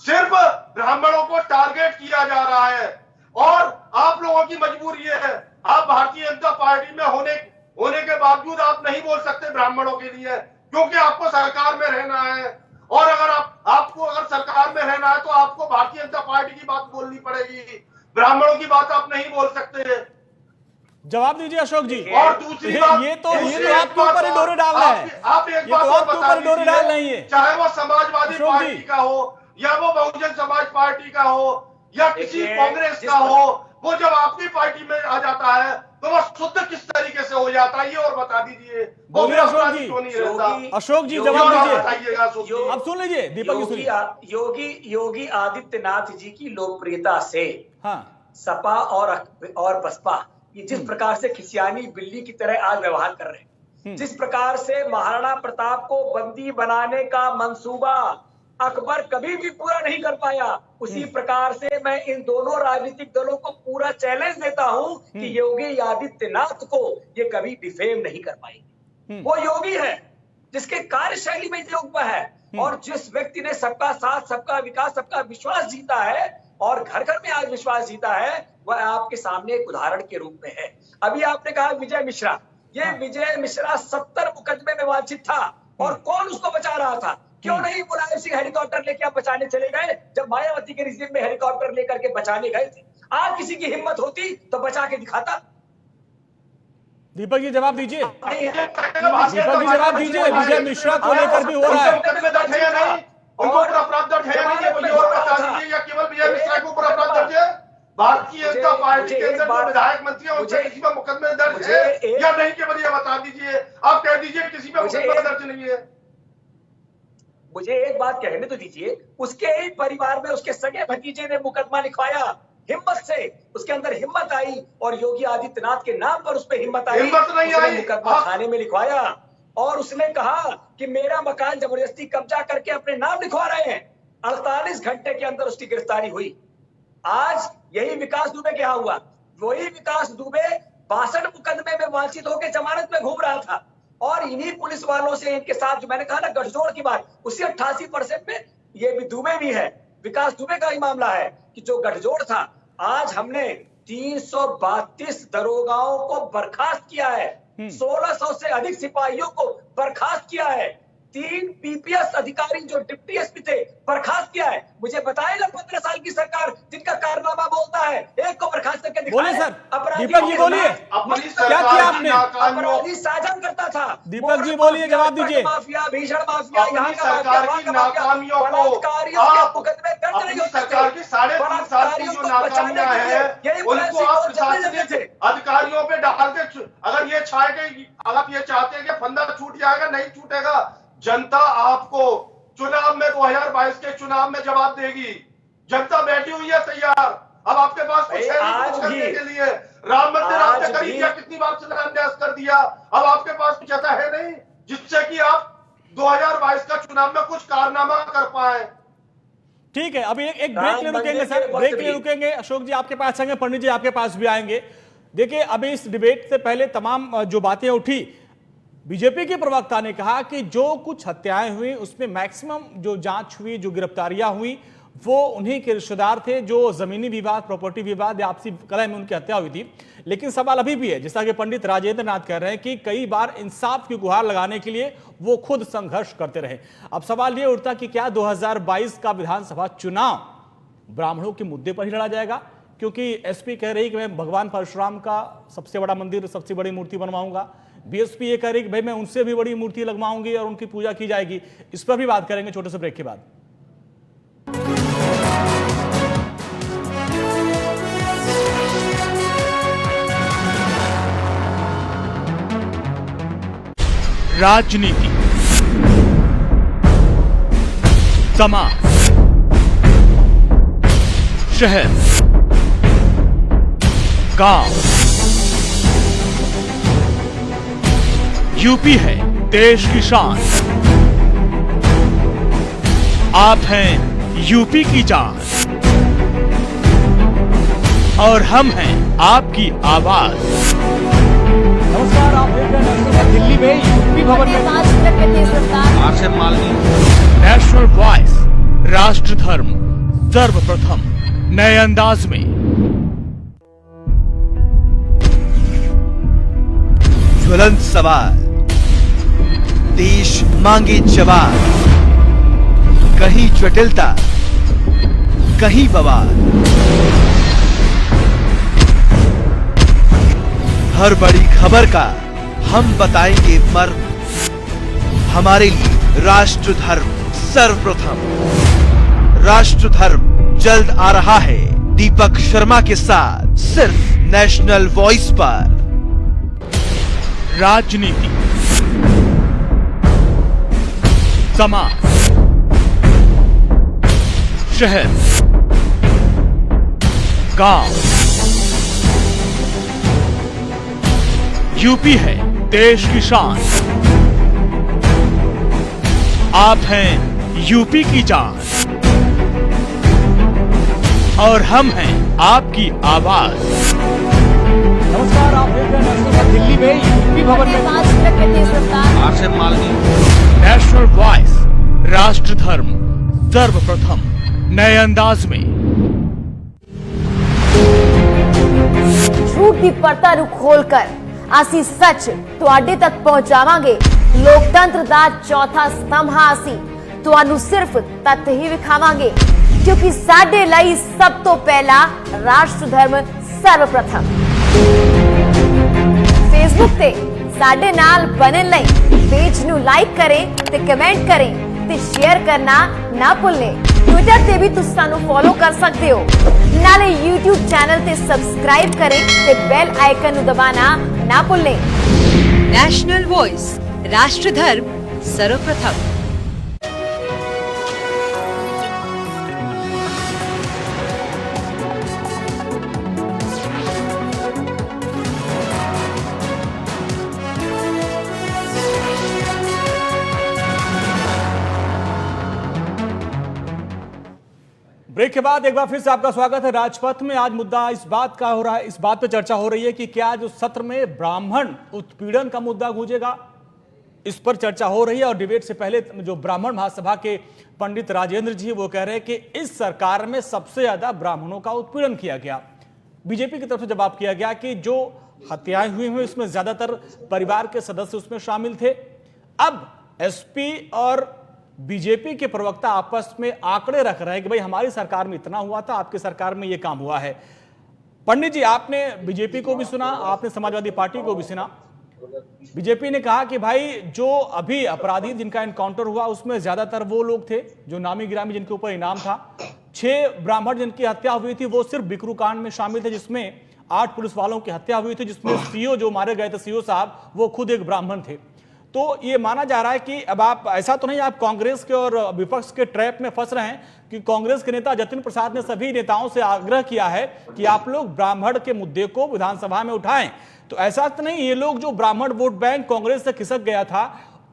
सिर्फ ब्राह्मणों को टारगेट किया जा रहा है, और आप लोगों की मजबूरी ये है, आप भारतीय जनता पार्टी में होने के बावजूद आप नहीं बोल सकते ब्राह्मणों के लिए, क्योंकि आपको सरकार में रहना है। और अगर आपको अगर सरकार में रहना है तो आपको भारतीय जनता पार्टी की बात बोलनी पड़ेगी, ब्राह्मणों की बात आप नहीं बोल सकते। जवाब दीजिए अशोक जी। और दूसरी बात, ये तो आपके ऊपर ही डोरे डाल रहे हैं। आप एक बात और बता दीजिए, चाहे वो समाजवादी पार्टी का हो या वो बहुजन समाज पार्टी का हो या किसी कांग्रेस का हो, वो जब आपकी पार्टी में आ जाता है तो वो शुद्ध किस तरीके से हो जाता है, ये और बता दीजिए। अशोक जी जवाब बताइएगा। अब सुन लीजिए दीपक जी, सुनिए। योगी आदित्यनाथ जी की लोकप्रियता से सपा और बसपा ये जिस प्रकार से खिसियानी बिल्ली की तरह आज व्यवहार कर रहे हैं, जिस प्रकार से महाराणा प्रताप को बंदी बनाने का मंसूबा अकबर कभी भी पूरा नहीं कर पाया, उसी प्रकार से मैं इन दोनों राजनीतिक दलों को पूरा चैलेंज देता हूं कि योगी आदित्यनाथ को ये कभी डिफेम नहीं कर पाएंगे। वो योगी है जिसके कार्यशैली में योग है, और जिस व्यक्ति ने सबका साथ सबका विकास सबका विश्वास जीता है और घर घर में आज विश्वास जीता है, वह आपके सामने एक उदाहरण के रूप में है। अभी आपने कहा विजय मिश्रा, ये विजय मिश्रा 70 मुकदमे में वांछित था, और कौन उसको बचा रहा था? क्यों नहीं मुलायम सिंह हेलीकॉप्टर लेके आप बचाने चले गए जब मायावती के रिजीम में हेलीकॉप्टर लेकर के बचाने गए थे? आज किसी की हिम्मत होती तो बचा के दिखाता। दीपक जी जवाब दीजिए। दीपक जी जवाब दीजिए, विजय मिश्रा को लेकर भी हो रहा है। उनको ऊपर अपराध दर्ज है नहीं है, कोई और बता दीजिए, या केवल विजय मिश्रा के ऊपर अपराध दर्ज है? भारतीय जनता पार्टी के अंदर जो विधायक मंत्री है उनसे किसी पर मुकदमे दर्ज है या नहीं के बलिए बता दीजिए। आप कह दीजिए किसी पर मुकदमा दर्ज नहीं है। मुझे एक बात कहने तो दीजिए, उसके ही परिवार में उसके सगे भतीजे ने मुकदमा लिखवाया, हिम्मत से उसके अंदर हिम्मत आई, और योगी आदित्यनाथ के नाम पर उस पर हिम्मत आई, मुकदमा थाने में लिखवाया, और उसने कहा कि मेरा मकान जबरदस्ती कब्जा करके अपने नाम लिखवा रहे हैं। 48 घंटे के अंदर उसकी गिरफ्तारी हुई। आज यही विकास दुबे क्या हुआ? वही विकास दुबे 62 मुकदमे में वांछित होकर जमानत में घूम रहा था, और इन्हीं पुलिस वालों से इनके साथ जो मैंने कहा ना गठजोड़ की बात, उसी 88% में ये भी दुबे भी है, विकास दुबे का ही मामला है कि जो गठजोड़ था, आज हमने 332 दरोगाओं को बर्खास्त किया है, 1600 से अधिक सिपाहियों को बर्खास्त किया है, 3 पीपीएस अधिकारी जो डिप्टी एसपी थे बर्खास्त किया है। मुझे बताए ना 15 साल की सरकार जिनका कारनामा बोलता है, एक को बर्खास्त करके बोलिए दिखाया। सर, दीपक जी बोलिए, क्या किया आपने? अपराधी साझा करता था। दीपक जी बोलिए, जवाब दीजिए। माफिया, भीषण माफिया, यहाँ का सरकार की नाकामियों को आप अपनी सरकार की 3.5 साल की जो नाकामियां हैं उनको आप प्रशासनिक अधिकारियों पे डाल के, अगर ये छाएंगे, अगर ये चाहते हैं कि फंदा छूट जाएगा, नहीं छूटेगा। जनता आपको चुनाव में 2022 के चुनाव में जवाब देगी। जनता बैठी हुई है तैयार। अब आपके पास कुछ है नहीं कुछ करने के लिए। राम मंदिर आपने कर दिया, कितनी बार शिलान्यास कर दिया। अब आपके पास कुछ ऐसा है नहीं जिससे कि आप 2022 का चुनाव में कुछ कारनामा कर पाए। ठीक है, अभी एक ब्रेक के लिए रुकेंगे सर, ब्रेक के लिए रुकेंगे। अशोक जी आपके पास आएंगे, पंडित जी आपके पास भी आएंगे। देखिए, अभी इस डिबेट से पहले तमाम जो बातें उठी, बीजेपी के प्रवक्ता ने कहा कि जो कुछ हत्याएं हुई उसमें मैक्सिमम जो जांच हुई, जो गिरफ्तारियां हुई, वो उन्हीं के रिश्तेदार थे जो जमीनी विवाद, प्रॉपर्टी विवाद या आपसी कलह में उनकी हत्या हुई थी। लेकिन सवाल अभी भी है, जैसा कि पंडित राजेंद्र नाथ कह रहे हैं कि कई बार इंसाफ की गुहार लगाने के लिए वो खुद संघर्ष करते रहे। अब सवाल ये उठता कि क्या 2022 का विधानसभा चुनाव ब्राह्मणों के मुद्दे पर ही लड़ा जाएगा? क्योंकि एसपी कह रही कि मैं भगवान परशुराम का सबसे बड़ा मंदिर, सबसे बड़ी मूर्ति बनवाऊंगा। बीएसपी ये कह रही कि भाई मैं उनसे भी बड़ी मूर्ति लगवाऊंगी और उनकी पूजा की जाएगी। इस पर भी बात करेंगे छोटे से ब्रेक के बाद। राजनीति, समाज, शहर, गांव, यूपी है देश की शान। आप हैं यूपी की जान और हम हैं आपकी आवाज। नमस्कार, आप देख रहे हैं दिल्ली में यूपी भवन में नेशनल वॉइस, राष्ट्र धर्म सर्वप्रथम नए अंदाज में। ज्वलंत सवाल, देश मांगे जवाब, कहीं जटिलता, कहीं बवाल, हर बड़ी खबर का हम बताएंगे मर्म। हमारे लिए राष्ट्र धर्म सर्वप्रथम। राष्ट्र धर्म जल्द आ रहा है दीपक शर्मा के साथ, सिर्फ नेशनल वॉइस पर। राजनीति, समाज, शहर, गांव, यूपी है देश की शान। आप हैं यूपी की जान और हम हैं आपकी आवाज। नमस्कार, आप देख रहे हैं दिल्ली में यूपी भवन में नेशनल वॉइस, राष्ट्र धर्म सर्वप्रथम नए अंदाज में। झूठ की पर्दा ਨੂੰ खोलकर ਅਸੀਂ सच ਤੁਹਾਡੇ तक पहुंचावांगे। लोकतंत्र ਦਾ चौथा स्तंभ ਅਸੀਂ ਤੁਹਾਨੂੰ सिर्फ तथ्य ही विखावांगे, क्योंकि ਸਾਡੇ ਲਈ सब तो पहला राष्ट्र धर्म सर्वप्रथम। फेसबुक ते ਸਾਡੇ ਨਾਲ बनने ਲਈ पेज ਨੂੰ लाइक करें ते कमेंट करें ते शेयर करना ना भूलें। ट्विटर ते भी तुसी सानू फॉलो कर सकते हो, नाले यूट्यूब चैनल ते सब्सक्राइब करें ते बेल आइकन नु दबाना ना भूलें। नेशनल वॉइस, राष्ट्र धर्म सर्वप्रथम। ब्रेक के बाद एक बार फिर से आपका स्वागत है। राजपथ में आज मुद्दा इस बात का हो रहा है, इस बात पे चर्चा हो रही है कि क्या जो सत्र में ब्राह्मण उत्पीड़न का मुद्दा गूंजेगा। इस पर चर्चा हो रही है। और डिबेट से पहले जो ब्राह्मण महासभा के पंडित राजेंद्र जी वो कह रहे हैं कि इस सरकार में सबसे ज्यादा ब्राह्मणों का उत्पीड़न किया गया। बीजेपी की तरफ से जवाब किया गया कि जो हत्याएं हुई हैं उसमें ज्यादातर परिवार के सदस्य उसमें शामिल थे। अब एसपी और बीजेपी के प्रवक्ता आपस में आंकड़े रख रहे हैं कि भाई हमारी सरकार में इतना हुआ था, आपकी सरकार में यह काम हुआ है। पंडित जी, आपने बीजेपी को भी सुना, आपने समाजवादी पार्टी को भी सुना। बीजेपी ने कहा कि भाई जो अभी अपराधी जिनका एनकाउंटर हुआ उसमें ज्यादातर वो लोग थे जो नामी गिरामी जिनके ऊपर इनाम था। 6 ब्राह्मण जिनकी हत्या हुई थी वो सिर्फ बिकरू कांड में शामिल थे, जिसमें 8 पुलिस वालों की हत्या हुई थी, जिसमें सीओ जो मारे गए थे, सीओ साहब, वो खुद एक ब्राह्मण थे। तो ये माना जा रहा है कि अब आप ऐसा तो नहीं आप कांग्रेस के और विपक्ष के ट्रैप में फंस रहे हैं कि कांग्रेस के नेता जतिन प्रसाद ने सभी नेताओं से आग्रह किया है कि आप लोग ब्राह्मण के मुद्दे को विधानसभा में उठाएं। तो ऐसा तो नहीं, ये लोग जो ब्राह्मण वोट बैंक कांग्रेस से खिसक गया था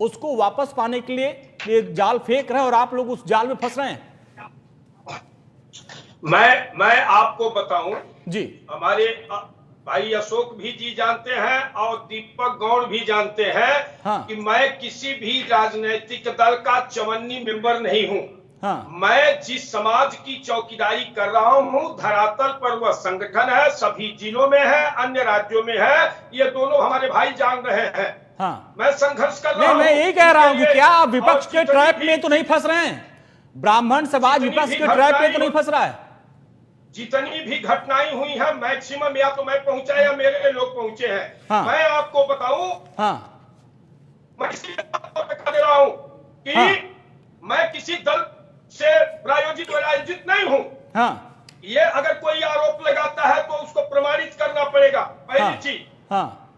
उसको वापस पाने के लिए ये जाल फेंक रहे हैं और आप लोग उस जाल में फंस रहे हैं। मैं आपको बताऊं जी, हमारे भाई अशोक भी जी जानते हैं और दीपक गौड़ भी जानते हैं कि मैं किसी भी राजनीतिक दल का चवन्नी मेंबर नहीं हूं। मैं जिस समाज की चौकीदारी कर रहा हूं धरातल पर वह संगठन है, सभी जिलों में है, अन्य राज्यों में है, ये दोनों हमारे भाई जान रहे हैं। मैं संघर्ष कर रहा हूं। मैं यही कह रहा हूं कि क्या आप विपक्ष के ट्रैप में तो नहीं फंस रहे हैं? ब्राह्मण समाज विपक्ष के ट्रैप में तो नहीं फंस रहा है? जितनी भी घटनाएं हुई हैं मैक्सिमम या तो मैं पहुंचा या मेरे लोग पहुंचे हैं। मैं आपको बताऊं, मैं इसी बात को बता दे रहा हूं कि मैं किसी दल से प्रायोजित आयोजित नहीं हूं। ये अगर कोई आरोप लगाता है तो उसको प्रमाणित करना पड़ेगा, पहली चीज।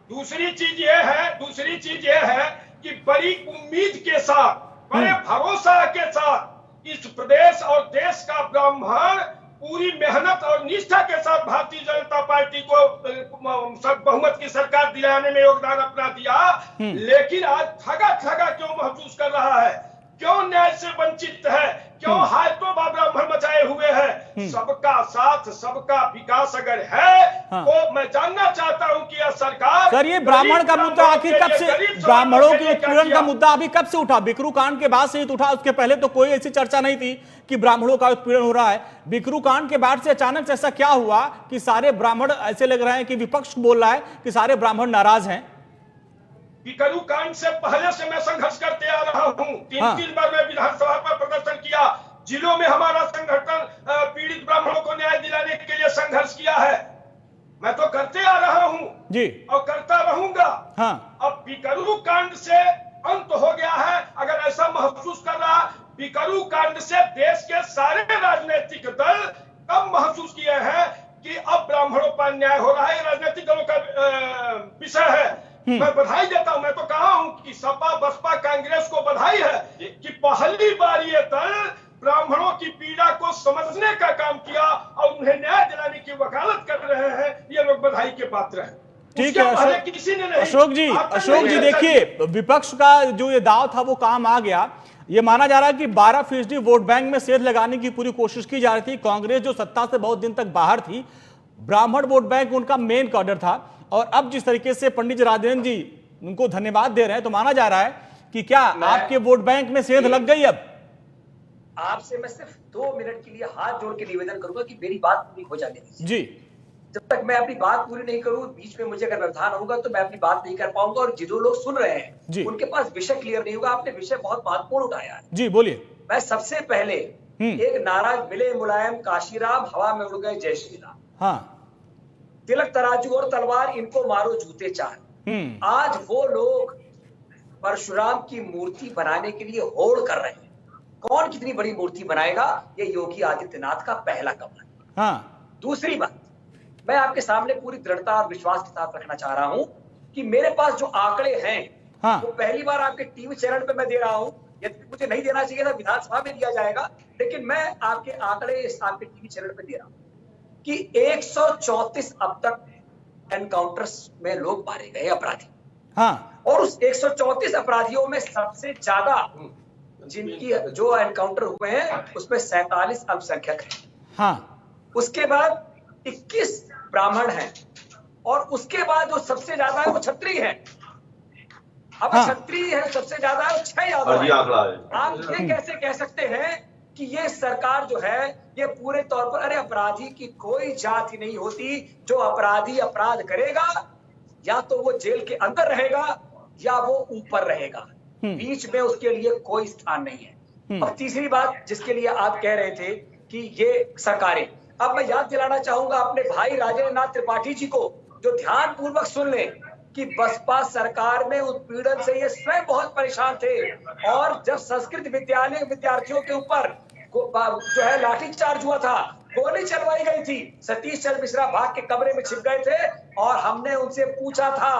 दूसरी चीज ये है कि बड़ी उम्मीद के साथ, बड़े भरोसा के साथ इस प्रदेश और देश का ब्राह्मण पूरी मेहनत और निष्ठा के साथ भारतीय जनता पार्टी को बहुमत की सरकार दिलाने में योगदान अपना दिया, लेकिन आज ठगा क्यों महसूस कर रहा है? क्यों न्याय से वंचित है? क्यों हाथों ब्राह्मण मचाए हुए है? सबका साथ, सबका विकास अगर है तो मैं जानना चाहता हूं कि यह सरकार। सर, ये ब्राह्मण का मुद्दा आखिर कब से, ब्राह्मणों के उत्पीड़न का मुद्दा अभी कब से उठा? बिकरू कांड के बाद से ही उठा, उसके पहले तो कोई ऐसी चर्चा नहीं थी कि ब्राह्मणों का उत्पीड़न हो रहा है। बिकरू कांड के बाद से अचानक से ऐसा क्या हुआ कि सारे ब्राह्मण ऐसे लग रहे हैं कि विपक्ष बोल रहा है कि सारे ब्राह्मण नाराज हैं? बिकरू कांड से पहले से मैं संघर्ष करते आ रहा हूं। 3 बार मैं विधानसभा पर प्रदर्शन किया, जिलों में हमारा संगठन पीड़ित ब्राह्मणों को न्याय दिलाने के लिए संघर्ष किया है। मैं तो करते आ रहा हूं जी, और करता रहूंगा। अब बिकरू कांड से अंत हो गया है, अगर ऐसा महसूस कर रहा, बिकरू कांड से देश के सारे राजनीतिक दल कब महसूस किए हैं कि अब ब्राह्मणों पर अन्याय हो रहा है? राजनीतिक दलों का विषय है। मैं बधाई देता हूं, मैं तो कहा हूं कि सपा बसपा कांग्रेस को बधाई है कि पहली बार ये दल ब्राह्मणों की पीड़ा को समझने का काम किया और उन्हें न्याय दिलाने की वकालत कर रहे हैं। ये लोग बधाई के पात्र हैं। ठीक है किसी ने नहीं। अशोक जी देखिए, विपक्ष का जो ये दाव था वो काम आ गया। ये माना जा रहा है कि 12% वोट बैंक में सेध लगाने की पूरी कोशिश की जा रही थी। कांग्रेस जो सत्ता से बहुत दिन तक बाहर थी, ब्राह्मण वोट बैंक उनका मेन कॉर्डर था। और अब जिस तरीके से पंडित राजेंद्र जी उनको धन्यवाद दे रहे हैं, तो माना जा रहा है कि क्या आपके वोट बैंक में सेध लग गई? अब आपसे मैं सिर्फ 2 मिनट के लिए हाथ जोड़ के निवेदन करूंगा कि मेरी बात पूरी हो जाने दीजिए जी। जब तक मैं अपनी बात पूरी नहीं करूं, बीच में मुझे अगर व्यवधान होगा तो मैं अपनी बात नहीं कर पाऊंगा और जो लोग सुन रहे हैं उनके पास विषय क्लियर नहीं होगा। आपने विषय बहुत महत्वपूर्ण उठाया है जी, बोलिए। मैं सबसे पहले एक नारा, मिले मुलायम काशीराम, हवा में उड़ गए जय श्री राम। तिलक तराजू और तलवार, इनको मारो जूते चार। आज वो लोग परशुराम की मूर्ति बनाने के लिए होड़ कर रहे हैं। कौन कितनी बड़ी मूर्ति बनाएगा, ये योगी आदित्यनाथ का पहला कदम है। दूसरी बात, मैं आपके सामने पूरी दृढ़ता और विश्वास के साथ रखना चाह रहा हूं कि मेरे पास जो आंकड़े हैं वो पहली बार आपके टीवी चैनल पे मैं दे रहा हूं। यदि मुझे नहीं देना चाहिए था, विधानसभा में दिया जाएगा, लेकिन मैं आपके आंकड़े आपके टीवी चैनल पे दे रहा हूं कि 134 अब तक एनकाउंटर्स में लोग मारे गए अपराधी। और उस 134 अपराधियों में सबसे ज्यादा जिनकी जो एनकाउंटर हुए हैं उसमें 47 अल्पसंख्यक हैं। उसके बाद 21 ब्राह्मण हैं और उसके बाद जो सबसे ज्यादा है वो क्षत्रिय हैं। अब क्षत्रिय है सबसे ज्यादा, 6 यादव है। आप ये कैसे कह सकते हैं कि ये सरकार जो है ये पूरे तौर पर, अरे अपराधी की कोई जाति नहीं होती। जो अपराधी अपराध करेगा या तो वो जेल के अंदर रहेगा या वो ऊपर रहेगा, बीच में उसके लिए कोई स्थान नहीं है। और तीसरी बात जिसके लिए आप कह रहे थे कि ये सरकारें, अब मैं याद दिलाना चाहूंगा अपने भाई राजेंद्र नाथ त्रिपाठी जी को, जो ध्यान पूर्वक सुन ले कि बसपा सरकार में उत्पीड़न से ये स्वयं बहुत परेशान थे। और जब संस्कृत विद्यालय विद्यार्थियों के ऊपर जो है लाठीचार्ज हुआ था, गोली चलवाई गई थी, सतीश चंद्र मिश्रा भाग के कमरे में छिप गए थे और हमने उनसे पूछा था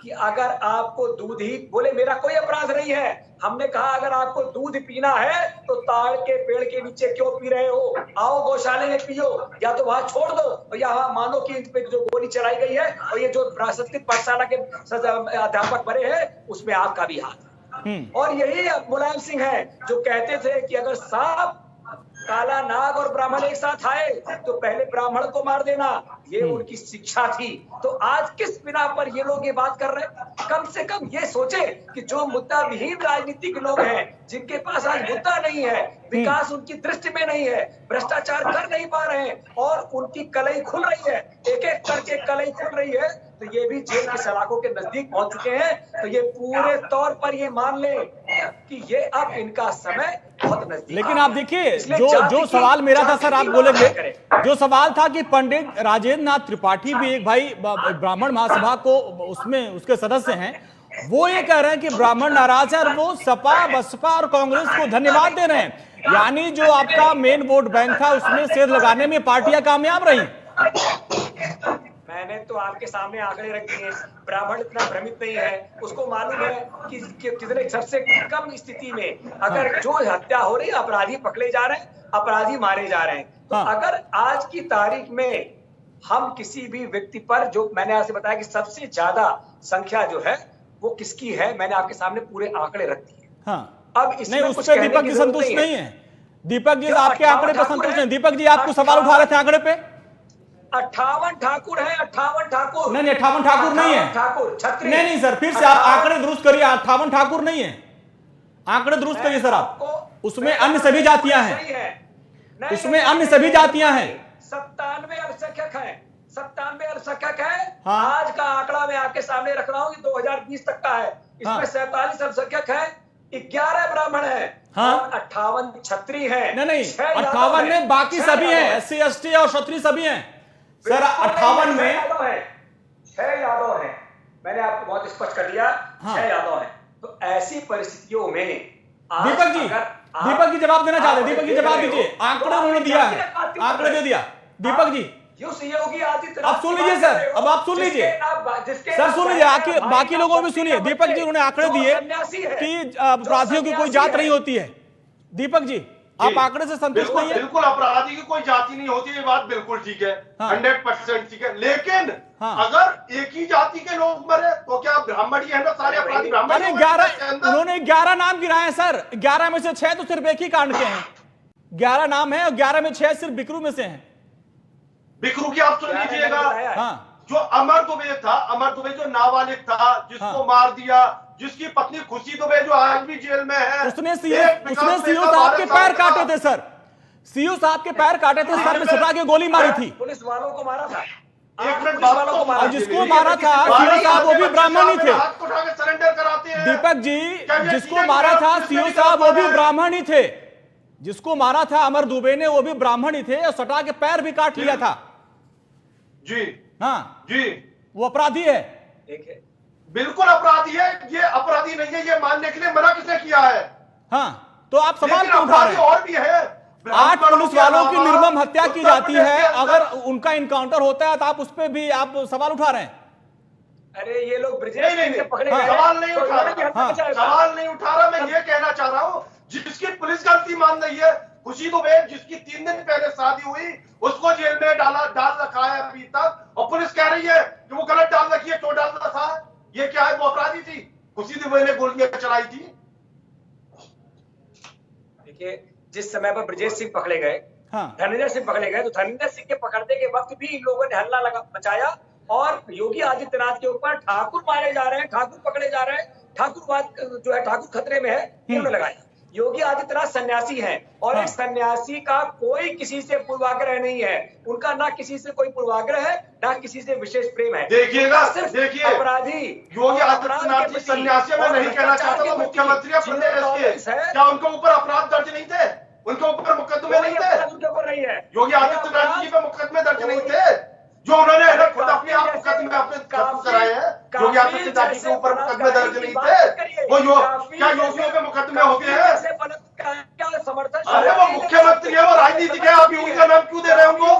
कि अगर आपको दूध ही, बोले मेरा कोई अपराध नहीं है। हमने कहा अगर आपको दूध पीना है तो ताड़ के पेड़ के नीचे क्यों पी रहे हो, आओ गौशाले में पियो, या तो वहां छोड़ दो या वहां मानो कि इन पे जो गोली चलाई गई है और ये जो संस्कृत पाठशाला के अध्यापक बने हैं उसमें आपका भी हाथ है। और यही मुलायम सिंह है जो कहते थे कि अगर सांप, काला नाग और ब्राह्मण एक साथ आए तो पहले ब्राह्मण को मार देना, ये उनकी शिक्षा थी। तो आज किस बिना पर ये लोग ये बात कर रहे हैं? कम से कम ये सोचे कि जो मुद्दा विहीन राजनीति के लोग हैं, जिनके पास आज मुद्दा नहीं है, विकास उनकी दृष्टि में नहीं है, भ्रष्टाचार कर नहीं पा रहे हैं और उनकी कलई खुल रही है, एक एक करके कलई खुल रही है, तो ये भी जेल की सलाखों के नजदीक पहुंच चुके हैं। तो ये पूरे तौर पर ये मान ले कि ये अब इनका समय बहुत नजदीक। लेकिन आप देखिए जो सवाल मेरा था सर, आप बोलेंगे, जो सवाल था कि पंडित राजेंद्र नाथ त्रिपाठी भी एक भाई ब्राह्मण महासभा को उसमें उसके सदस्य हैं, वो ये कह रहे हैं कि ब्राह्मण नाराज है और वो सपा, बसपा और कांग्रेस को धन्यवाद दे रहे हैं, यानी जो आपका मेन वोट बैंक था उसमें सेध लगाने में पार्टियां कामयाब रही। मैंने तो आपके सामने आंकड़े रख दिए। ब्राह्मण इतना भ्रमित नहीं है, उसको मालूम है कि कितने सबसे कम स्थिति में अगर जो हत्या हो रही है, अपराधी पकड़े जा रहे हैं, अपराधी मारे जा रहे हैं। तो अगर आज की तारीख में हम किसी भी व्यक्ति पर, जो मैंने आपसे बताया कि सबसे ज्यादा संख्या जो है वो किसकी है, मैंने आपके सामने पूरे आंकड़े रख दिए। अब इसमें उस पर दीपक जी संतुष्ट नहीं है। दीपक जी आपके आंकड़े पर संतुष्ट नहीं। दीपक जी आपको सवाल उठा रहे थे आंकड़े पे। 58 ठाकुर है, 58 ठाकुर नहीं, 58 ठाकुर नहीं है, ठाकुर छत्री नहीं सर, फिर से आप आंकड़े दुरुस्त करिए। 58 ठाकुर नहीं है, आंकड़े दुरुस्त करिए सर आप। उसमें अन्य सभी जातियां हैं, उसमें अन्य सभी जातियां हैं। 97 अल्पसंख्यक है, 97 अल्पसंख्यक है। आज का आंकड़ा मैं आपके सामने रख रहा हूँ, 2020 तक का है। इसमें 47 अल्पसंख्यक है, 11 ब्राह्मण है और 58 क्षत्रिय है। नहीं 58 में बाकी सभी हैं, SC ST और क्षत्रिय सभी हैं सर। 58 में 6 यादव हैं, मैंने आपको बहुत स्पष्ट कर दिया। 6 यादव हैं। तो ऐसी परिस्थितियों में दीपक जी जवाब देना चाहते हैं। दीपक जी जवाब दीजिए, आंकड़े उन्होंने दिया है, आंकड़े दे दिया दीपक जी। योगी आदित्यनाथ, आप सुन लीजिए सर, अब आप सुन लीजिए सर, सुन लीजिए, बाकी लोगों भी सुनिए। दीपक जी उन्होंने आंकड़े दिए कि अपराधियों की कोई जात नहीं होती है। दीपक जी आप आंकड़े से संतुष्ट नहीं है? बिल्कुल, अपराधी की कोई जाति नहीं होती, ये बात बिल्कुल ठीक है, 100% ठीक है। लेकिन अगर एक ही जाति के लोग मरे तो क्या ब्राह्मण ही है ना सारे अपराधी ब्राह्मण? अरे 11 उन्होंने 11 नाम गिनाए सर, 11 में से 6 तो सिर्फ एक ही कांड के हैं। 11 नाम है और 11 में 6 सिर्फ बिकरू में से हैं। बिकरू की आप सुन लीजिएगा, जो अमर दुबे था, अमर दुबे जो नाबालिग था, जिसको मार दिया, जिसकी पत्नी खुशी दुबे जो आज भी जेल में है, उसने सीओ साहब के पैर काटे थे सर, सीओ साहब के पैर काटे थे, सर में सटा के गोली मारी थी, पुलिस वालों को मारा था। और जिसको मारा था सीओ साहब वो भी ब्राह्मण ही थे। सरेंडर कराते हैं दीपक जी, जिसको मारा था सीओ साहब वो भी ब्राह्मण ही थे, जिसको मारा था अमर दुबे ने वो भी ब्राह्मण ही थे, और सटा के पैर भी काट लिया था जी। हाँ जी, वो अपराधी है, बिल्कुल अपराधी है। ये अपराधी नहीं है, ये मानने के लिए मना किसने किया है? हाँ, तो आप सवाल क्यों उठा रहे हैं? और भी है, 8 पुलिस वालों की निर्मम हत्या की जाती है, अगर उनका इनकाउंटर होता है तो आप उस पर भी आप सवाल उठा रहे हैं। अरे ये लोग ब्रिजेश से पकड़े गए, सवाल नहीं उठा रहा, सवाल नहीं उठा रहा। मैं ये कहना चाह रहा हूँ, जिसकी पुलिस गलती मान रही है, खुशी दुबे जिसकी 3 दिन पहले शादी हुई, उसको जेल में डाल रखा है अभी तक, और पुलिस कह रही है कि वो गलत डाल रखी है, क्यों डाल रखा है? ये क्या है? वो अपराधी थी, खुशी दुबे ने गोलियां चलाई थी। देखिए, जिस समय पर ब्रजेश सिंह पकड़े गए, धर्मेंद्र सिंह पकड़े गए, तो धर्मेंद्र सिंह के पकड़ने के वक्त भी इन लोगों ने हल्ला मचाया और योगी आदित्यनाथ के ऊपर ठाकुर मारे जा रहे हैं, ठाकुर पकड़े जा रहे हैं, ठाकुरवाद जो है, ठाकुर खतरे में है, उन्होंने लगाया। योगी आदित्यनाथ सन्यासी हैं और एक सन्यासी का कोई किसी से पूर्वाग्रह नहीं है, उनका ना किसी से कोई पूर्वाग्रह है, ना किसी से विशेष प्रेम है। देखिएगा, देखिए अपराधी योगी आदित्यनाथ जी सन्यासी में नहीं कहना चाहता तो मुख्यमंत्री प्रदेश के, क्या उनके ऊपर अपराध दर्ज नहीं थे? उनके ऊपर मुकदमे नहीं थे? उनके ऊपर नहीं है। योगी आदित्यनाथ जी पे मुकदमे दर्ज नहीं थे? जो उन्होंने खुद अपने आप मुकदमे अपने खत्म कराए हैं, योगी आदित्यनाथ जी के ऊपर मुकदमे दर्ज नहीं थे? वो क्या योगियों पे मुकदमे होते हैं? समर्थन, अरे वो मुख्यमंत्री है, वो राजनीतिक है, आप योगी का नाम क्यों दे रहे हैं उनको?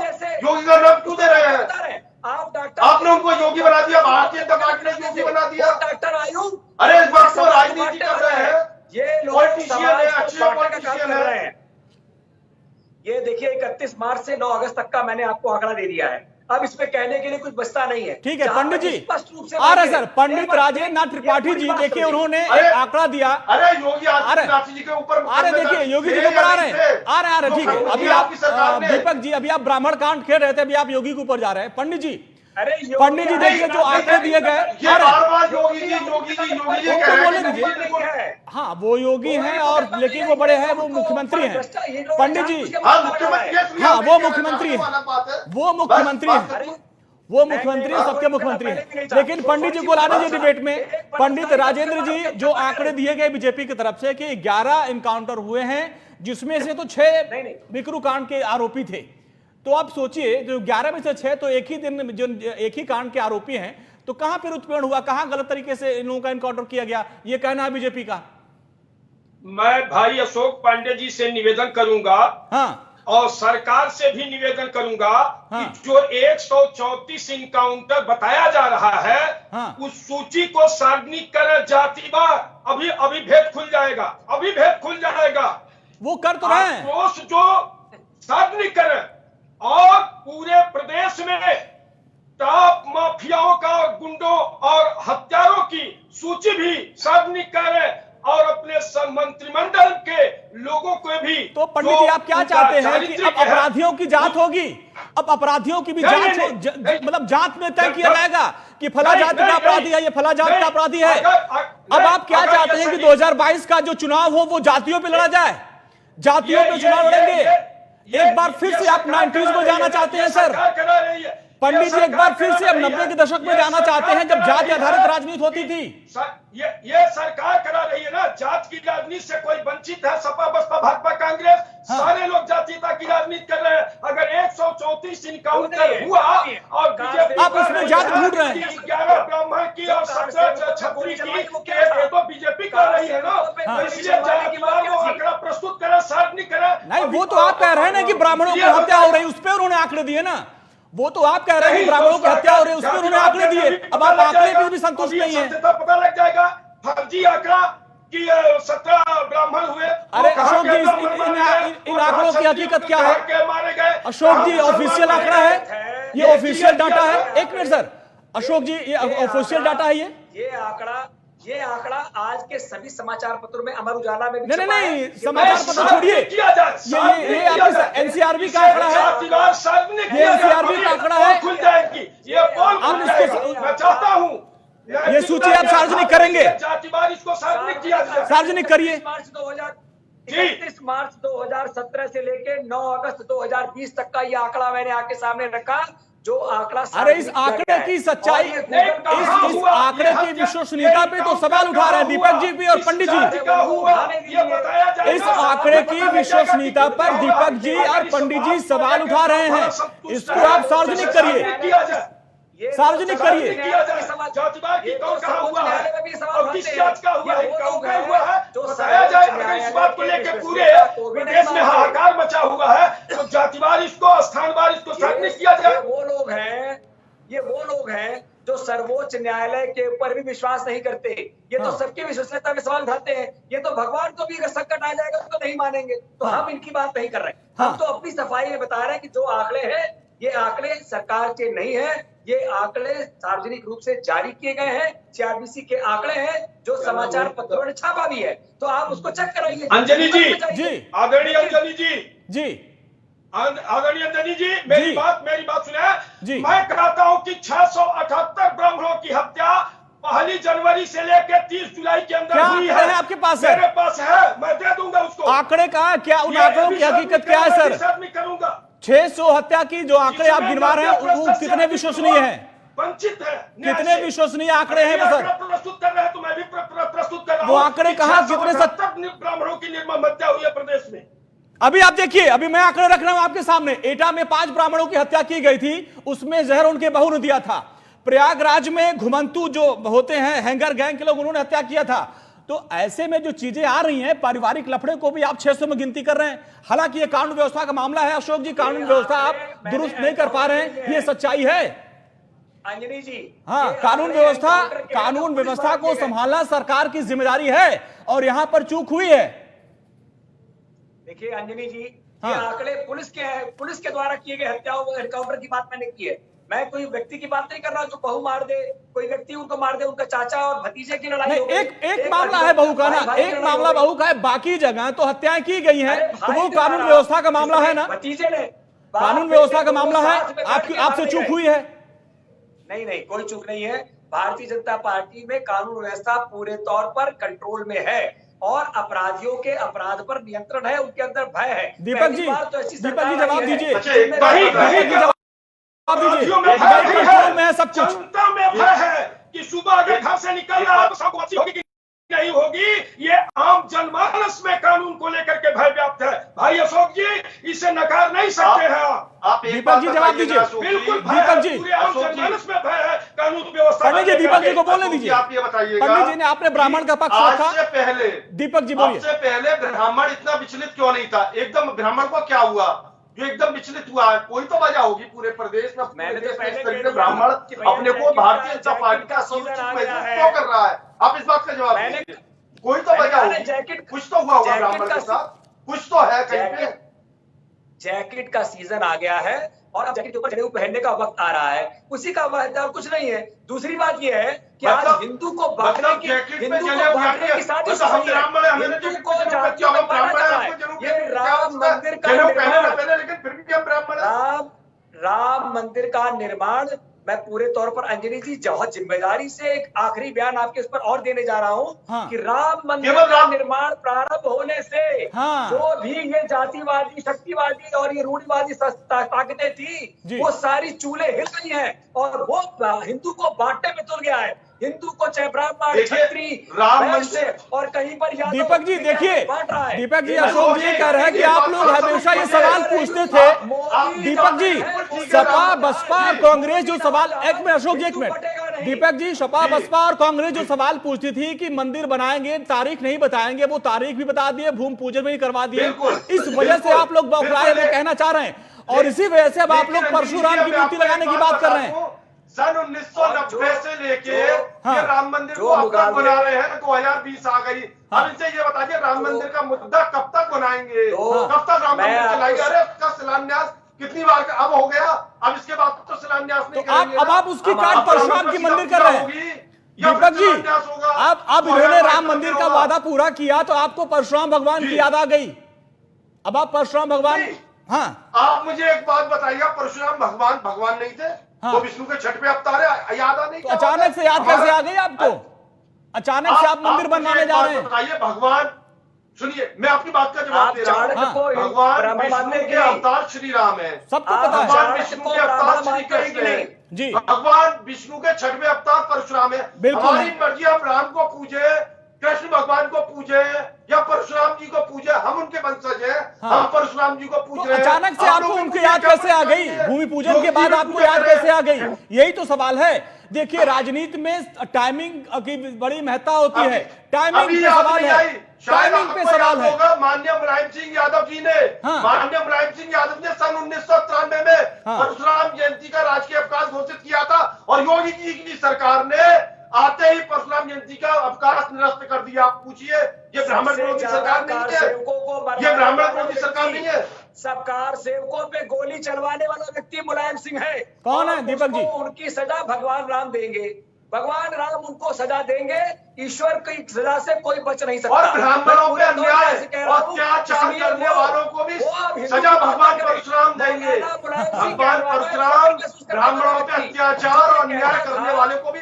योगी का नाम क्यों दे रहे हैं? आपने उनको योगी बना दिया, भारतीय जनता पार्टी ने योगी बना दिया। डॉक्टर आयुब, अरे इस बार तो राजनीति कर रहे हैं, ये पॉलिटिशियन है, अच्छे पॉलिटिशियन है। ये देखिए 31 मार्च से 9 अगस्त तक का मैंने आपको आंकड़ा दे दिया है। अब इसमें कहने के लिए कुछ बचता नहीं है। ठीक है पंडित जी, आ रहा सर, पंडित राजेंद्र नाथ त्रिपाठी जी देखिए उन्होंने एक आंकड़ा दिया। अरे योगी आदित्यनाथ जी के ऊपर, अरे देखिए योगी जी के ऊपर आ रहे हैं, ठीक है। अभी आप दीपक जी, अभी आप ब्राह्मण कांड खेल रहे थे, अभी आप योगी के ऊपर जा रहे हैं। पंडित जी देखिए जो आंकड़े दिए गए, योगी जी बोले दीजिए। हाँ वो योगी हैं और लेकिन वो बड़े हैं, वो मुख्यमंत्री हैं पंडित जी। हाँ वो मुख्यमंत्री हैं, वो मुख्यमंत्री सबके मुख्यमंत्री हैं। लेकिन पंडित जी को लाने दीजिए डिबेट में। पंडित राजेंद्र जी जो आंकड़े दिए गए बीजेपी की तरफ से कि 11 इनकाउंटर हुए हैं, जिसमें से तो 6 बिकरू कांड के आरोपी थे। तो आप सोचिए जो 11 में से 6 तो एक ही दिन जो एक ही कांड के आरोपी हैं, तो कहां फिर उत्पीड़न हुआ, कहां गलत तरीके से इन लोगों का इनकाउंटर किया गया, ये कहना है बीजेपी का। मैं भाई अशोक पांडे जी से निवेदन करूंगा, हाँ, और सरकार से भी निवेदन करूंगा, हाँ, कि जो 134 इनकाउंटर बताया जा रहा है, हाँ, उस सूची को सार्वजनिक करें जातिवार। अभी भेद खुल जाएगा, वो कर तो रहे हैं। जो सार्वजनिक करें और पूरे प्रदेश में टॉप माफियाओं का, गुंडों और हत्यारों की सूची भी सार्वजनिक करें और अपने मंत्रिमंडल के लोगों को भी। तो पंडित जी आप क्या चाहते हैं कि अब अपराधियों की जांच होगी, अब अपराधियों की भी जांच मतलब जांच में तय किया जाएगा कि फला जात का अपराधी है, ये फला जात का अपराधी है। अब आप क्या चाहते हैं कि 2022 का जो चुनाव हो वो जातियों पे लड़ा जाए, जातियों पे चुनाव लड़ेंगे? एक बार फिर से आप 90s में जाना चाहते हैं सर पंडित जी, एक बार फिर से अब 90 के दशक में जाना चाहते हैं जब जाति आधारित राजनीति होती थी। ये सरकार करा रही है ना, जात की राजनीति से कोई वंचित है? सपा बसपा भाजपा कांग्रेस, हाँ, सारे लोग जातीयता की राजनीति कर रहे हैं। अगर 134 इनकाउंटर हुआ और बीजेपी आप उसमें जात ढूंढ रहे हैं, 11 ब्राह्मण की और 17 छत्री की, तो बीजेपी कर रही है ना, इसलिए जातिवार को आंकड़ा प्रस्तुत करें, सार्वजनिक करें। नहीं वो तो आप कह रहे हैं ना कि ब्राह्मणों की हत्या हो रही, उस पर उन्होंने आंकड़े दिए ना। वो तो आप कह रहे हैं कि ब्राह्मणों की हत्या हो रही है, उस पर उन्होंने आंकड़े दिए। अब आप आंकड़े पे भी संतुष्ट नहीं है। पता लग जाएगा फर्जी आंकड़ा कि 17 ब्राह्मण हुए। अरे अशोक जी इन आंकड़ों की हकीकत क्या है? अशोक जी ऑफिशियल आंकड़ा है, ये ऑफिशियल डाटा है। एक मिनट सर, अशोक जी ये ऑफिशियल डाटा है, ये आंकड़ा आज के सभी समाचार पत्रों में, अमर उजाला में भी नहीं समाचार पत्र छोड़िए, ये आपके एनसीआरबी का आंकड़ा है, ये एनसीआरबी का आंकड़ा है। खुल जाएगी ये पोल, मैं चाहता हूँ ये सूची आप सार्वजनिक करेंगे, जातिवार इसको सार्वजनिक किया जाए, सार्वजनिक करिए। 31 मार्च 2017 से लेके 9 अगस्त 2020 तक का ये आंकड़ा मैंने आपके सामने रखा, जो आंकड़ा। अरे इस आंकड़े की सच्चाई, इस आंकड़े की विश्वसनीयता पे तो सवाल उठा रहे हैं दीपक जी भी और पंडित जी। इस आंकड़े की विश्वसनीयता पर दीपक जी और पंडित जी सवाल उठा रहे हैं, इसको आप सार्वजनिक करिए, सार्वजनिक करिए। जातिवार की कौन कहा हुआ है और किस जात का हुआ है, तो बताया जाए। अगर इस बात को लेकर पूरे प्रदेश में हाहाकार मचा हुआ है तो जातिवार इसको, स्थानवार इसको सार्वजनिक किया जाए। ये वो लोग हैं जो सर्वोच्च न्यायालय के ऊपर भी विश्वास नहीं करते, ये तो सबकी विश्वसनीयता में सवाल उठाते हैं। ये तो भगवान को भी अगर संकट आ जाएगा तो नहीं मानेंगे, तो हम इनकी बात नहीं कर रहे। हम तो अपनी सफाई में बता रहे हैं कि जो आंकड़े हैं ये आंकड़े सरकार के नहीं है, ये आंकड़े सार्वजनिक रूप से जारी किए गए हैं, सीआरबीसी के आंकड़े हैं जो समाचार पत्रों ने छापा भी है, तो आप उसको चेक कराइए। अंजलि जी, आदरणीय अंजलि जी, आदरणीय अंजलि जी, मेरी बात सुने। मैं कहता हूं कि 678 ब्राह्मणों की हत्या 1 जनवरी से लेकर 30 जुलाई के अंदर क्या हुई आंकड़े हैं आपके पास है? मेरे पास है, मैं दे दूंगा उसको। आंकड़े कहाँ, क्या उन आंकड़ों की हकीकत क्या है सर? मैं करूंगा। 600 हत्या की जो आंकड़े आप गिनवा रहे हैं वो कितने विश्वसनीय हैं? वंचित है। कितने विश्वसनीय आंकड़े हैं वो सर? प्रस्तुत कर रहे हैं तो मैं भी प्रस्तुत कर रहा हूं। वो आंकड़े कहाँ, कितने ब्राह्मणों की निर्मम हत्या हुई है प्रदेश में। अभी आप देखिए, अभी मैं आंकड़े रख रहा हूं आपके सामने। एटा में 5 ब्राह्मणों की हत्या की गई थी, उसमें जहर उनके बहू ने दिया था। प्रयागराज में घुमंतु जो होते हैं हैंगर गैंग के लोग, उन्होंने हत्या किया था। तो ऐसे में जो चीजें आ रही हैं, पारिवारिक लफड़े को भी आप 600 में गिनती कर रहे हैं। हालांकि ये कानून व्यवस्था का मामला है अशोक जी, कानून व्यवस्था आप दुरुस्त नहीं कर पा रहे हैं, ये सच्चाई है। अंजनी जी, हाँ, कानून व्यवस्था को संभालना सरकार की जिम्मेदारी है और यहां पर चूक हुई है। देखिए अंजनी जी, हाँ। ये आंकड़े पुलिस के द्वारा किए गए हत्याओं एनकाउंटर की बात मैंने की है। मैं कोई व्यक्ति की बात नहीं कर रहा जो बहू मार दे, कोई व्यक्ति उनको मार दे, उनका चाचा और भतीजे की लड़ाई हो गई। एक मामला है बहू का ना, एक मामला बहू का है, बाकी जगह तो हत्याएं की गई हैं, तो वो कानून व्यवस्था का मामला है ना, भतीजे ने कानून व्यवस्था का मामला है। आपसे चूक हुई है? नहीं, कोई चूक नहीं है। भारतीय जनता पार्टी में कानून व्यवस्था पूरे तौर पर कंट्रोल में है और अपराधियों के अपराध पर नियंत्रण है, उनके अंदर भय है। दीपक जी जवाब दीजिए, में सब कुछ जनता में भय है कि सुबह अगर घर से निकल रहा है तो सबको होगी कि नहीं होगी। ये आम जनमानस में कानून को लेकर के भय व्याप्त है। भाई अशोक जी, इसे नकार नहीं सकते हैं आप। दीपक जी जवाब दीजिए। बिल्कुल दीपक जी, आम जनमानस में भय है कानून व्यवस्था। पंडित जी दीपक जी को बोलने दीजिए। आप ये बताइएगा, पंडित जी ने आपने ब्राह्मण का पक्ष रखा, आज से पहले दीपक जी बोलिए। सबसे पहले ब्राह्मण इतना विचलित क्यों नहीं था? एकदम ब्राह्मण को क्या हुआ जो एकदम विचलित हुआ है? कोई तो वजह होगी पूरे प्रदेश में। मैंने तो पहले ब्राह्मण अपने को भारतीय जनता पार्टी का क्यों कर रहा है? आप इस बात का जवाब दीजिए। कोई तो वजह होगी, कुछ तो हुआ होगा ब्राह्मण के साथ, कुछ तो है कहीं पे। जैकेट का सीजन आ गया है और अब जैकेट के ऊपर जनेऊ पहनने का वक्त आ रहा है, उसी का वक्त है और कुछ नहीं है। दूसरी बात यह है कि आज हिंदू को बांटने की साजिश हुई है। हिंदू को जातियों में बांटा जा रहा है। ये राम मंदिर का राम मंदिर का निर्माण, मैं पूरे तौर पर अंजनी जी बहुत जिम्मेदारी से एक आखिरी बयान आपके उस पर और देने जा रहा हूं कि राम मंदिर का निर्माण प्रारंभ होने से जो भी ये जातिवादी, शक्तिवादी और ये रूढ़िवादी ताकतें थी, वो सारी चूल्हे हिल गई हैं और वो हिंदू को बांटने में तुल गया है। हिंदू को चाहे ब्राह्मण, क्षत्रिय, राम मंदिर और कहीं पर दीपक जी देखिए, दीपक जी अशोक जी कह रहे हैं कि आप लोग हमेशा ये सवाल पूछते थे। दीपक जी, सपा बसपा और कांग्रेस जो सवाल, एक मिनट अशोक जी, एक मिनट। दीपक जी, सपा बसपा और कांग्रेस जो सवाल पूछती थी कि मंदिर बनाएंगे, तारीख नहीं बताएंगे, वो तारीख भी बता दिए, भूमि पूजन भी करवा दिए। इस वजह से आप लोग बौखलाए हुए कहना चाह रहे हैं और इसी वजह से अब आप लोग परशुराम की मूर्ति लगाने की बात कर रहे हैं। सन 1990 से लेके ये राम मंदिर को अब तक बना रहे हैं, 2020 आ गई। अब इनसे ये बताइए राम मंदिर का मुद्दा कब तक बनाएंगे? कब तक राम मंदिर चलाएंगे? अरे उसका शिलान्यास कितनी बार अब हो गया, अब इसके बाद तो शिलान्यास नहीं करेंगे। अब आप उसकी काट परशुराम की मंदिर कर रहे हैं। दीपक जी, अब इन्होंने राम मंदिर का वादा पूरा किया तो आपको परशुराम भगवान की याद आ गई। अब आप परशुराम भगवान, हाँ आप मुझे एक बात बताइए, परशुराम भगवान नहीं थे? तो विष्णु के छठ पे अवतार है, याद आ नहीं? तो अचानक से याद कैसे आ गई आपको? अचानक से आप मंदिर बनवाने जा रहे हैं? बताइए भगवान, सुनिए मैं आपकी बात का जवाब दे रहा हूँ। भगवान विष्णु के अवतार श्री राम है, सबको पता है। भगवान विष्णु के अवतार श्री कृष्ण है जी, भगवान विष्णु के छठवें अवतार परशुराम है। हमारी मर्जी, हम राम को पूजे, कृष्ण भगवान को पूजे या परशुराम जी को पूजे, हम उनके वंशज हैं। हम परशुराम जी को पूज रहे हैं। अचानक से आपको उनकी याद कैसे आ गई? भूमि पूजन के बाद आपको याद कैसे आ गई? यही तो सवाल है। देखिए राजनीति में टाइमिंग की बड़ी महत्ता होती है। टाइमिंग पे सवाल है, टाइमिंग पे सवाल है। माननीय मुलायम सिंह यादव जी ने, माननीय मुलायम सिंह यादव ने सन 1993 में परशुराम जयंती का राजकीय अवकाश घोषित किया था और योगी जी की सरकार ने आते ही परशुराम जयंती का अवकाश निरस्त कर दिया। आप पूछिए, ये ब्राह्मण विरोधी सरकार नहीं है? ये ब्राह्मण विरोधी सरकार नहीं है? सरकार सेवकों पे गोली चलवाने वाला व्यक्ति मुलायम सिंह है। कौन है दीपक जी? उनकी सजा भगवान राम देंगे, भगवान राम उनको सजा देंगे। ईश्वर की सजा से कोई बच नहीं सकता। और ब्राह्मणों पे अन्याय और अत्याचार करने वालों को भी सजा भगवान परशुराम परशुराम देंगे। भगवान परशुराम ब्राह्मणों पे अत्याचार और अन्याय करने वाले को भी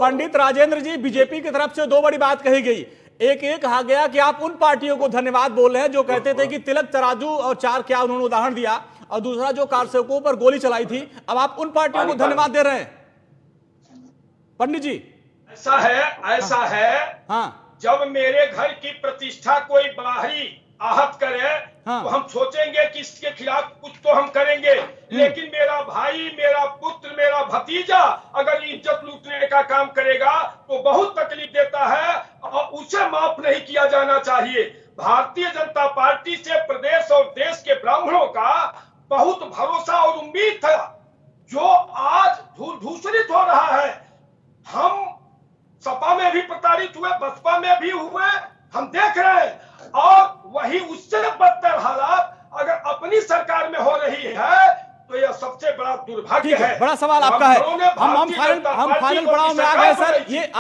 पंडित राजेंद्र जी, बीजेपी की तरफ से दो बड़ी बात कही गई। एक कहा गया कि आप उन पार्टियों को धन्यवाद बोल रहे हैं जो कहते थे कि तिलक तराजू और चार क्या उन्होंने उदाहरण दिया, और दूसरा जो कार सेवकों पर गोली चलाई थी, अब आप उन पार्टियों को धन्यवाद दे रहे हैं। पंडित जी ऐसा है हाँ, जब मेरे घर की प्रतिष्ठा कोई बाहरी आहत करे हाँ, तो हम सोचेंगे कि इसके खिलाफ कुछ तो हम करेंगे, लेकिन मेरा भाई, मेरा पुत्र, मेरा भतीजा अगर इज्जत लूटने का काम करेगा तो बहुत तकलीफ देता है और उसे माफ नहीं किया जाना चाहिए। भारतीय जनता पार्टी से प्रदेश और देश के ब्राह्मणों का बहुत भरोसा और उम्मीद था, जो आज दूषित हो रहा है। हम सपा में भी प्रताड़ित हुए, बसपा में भी हुए, हम देख रहे हैं, और वही उससे बदतर हालात अगर अपनी सरकार में हो रही है तो यह सबसे बड़ा दुर्भाग्य है। बड़ा सवाल आपका है, हम फाइनल पड़ाव में आ गए सर। ये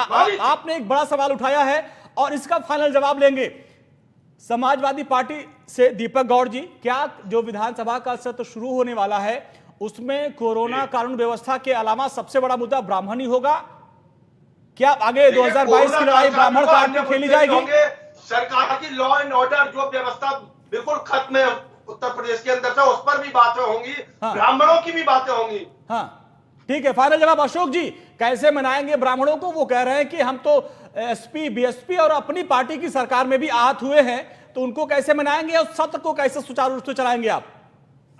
आपने एक बड़ा सवाल उठाया है और इसका फाइनल जवाब लेंगे समाजवादी पार्टी से दीपक गौड़ जी। क्या जो विधानसभा का सत्र शुरू होने वाला है उसमें कोरोना कानून व्यवस्था के अलावा सबसे बड़ा मुद्दा ब्राह्मण ही होगा? क्या आगे 2022 की लड़ाई ब्राह्मण काट में खेली जाएगी? सरकार की लॉ एंड ऑर्डर जो व्यवस्था बिल्कुल खत्म है उत्तर प्रदेश के अंदर से, उस पर भी बातें होंगी, हाँ, ब्राह्मणों की भी बातें होंगी। हाँ ठीक है, फाइनल जवाब अशोक जी, कैसे मनाएंगे ब्राह्मणों को? वो कह रहे हैं कि हम तो एसपी, बीएसपी और अपनी पार्टी की सरकार में भी आहत हुए हैं, तो उनको कैसे मनाएंगे और सत्र को कैसे सुचारू रूप से चलाएंगे आप?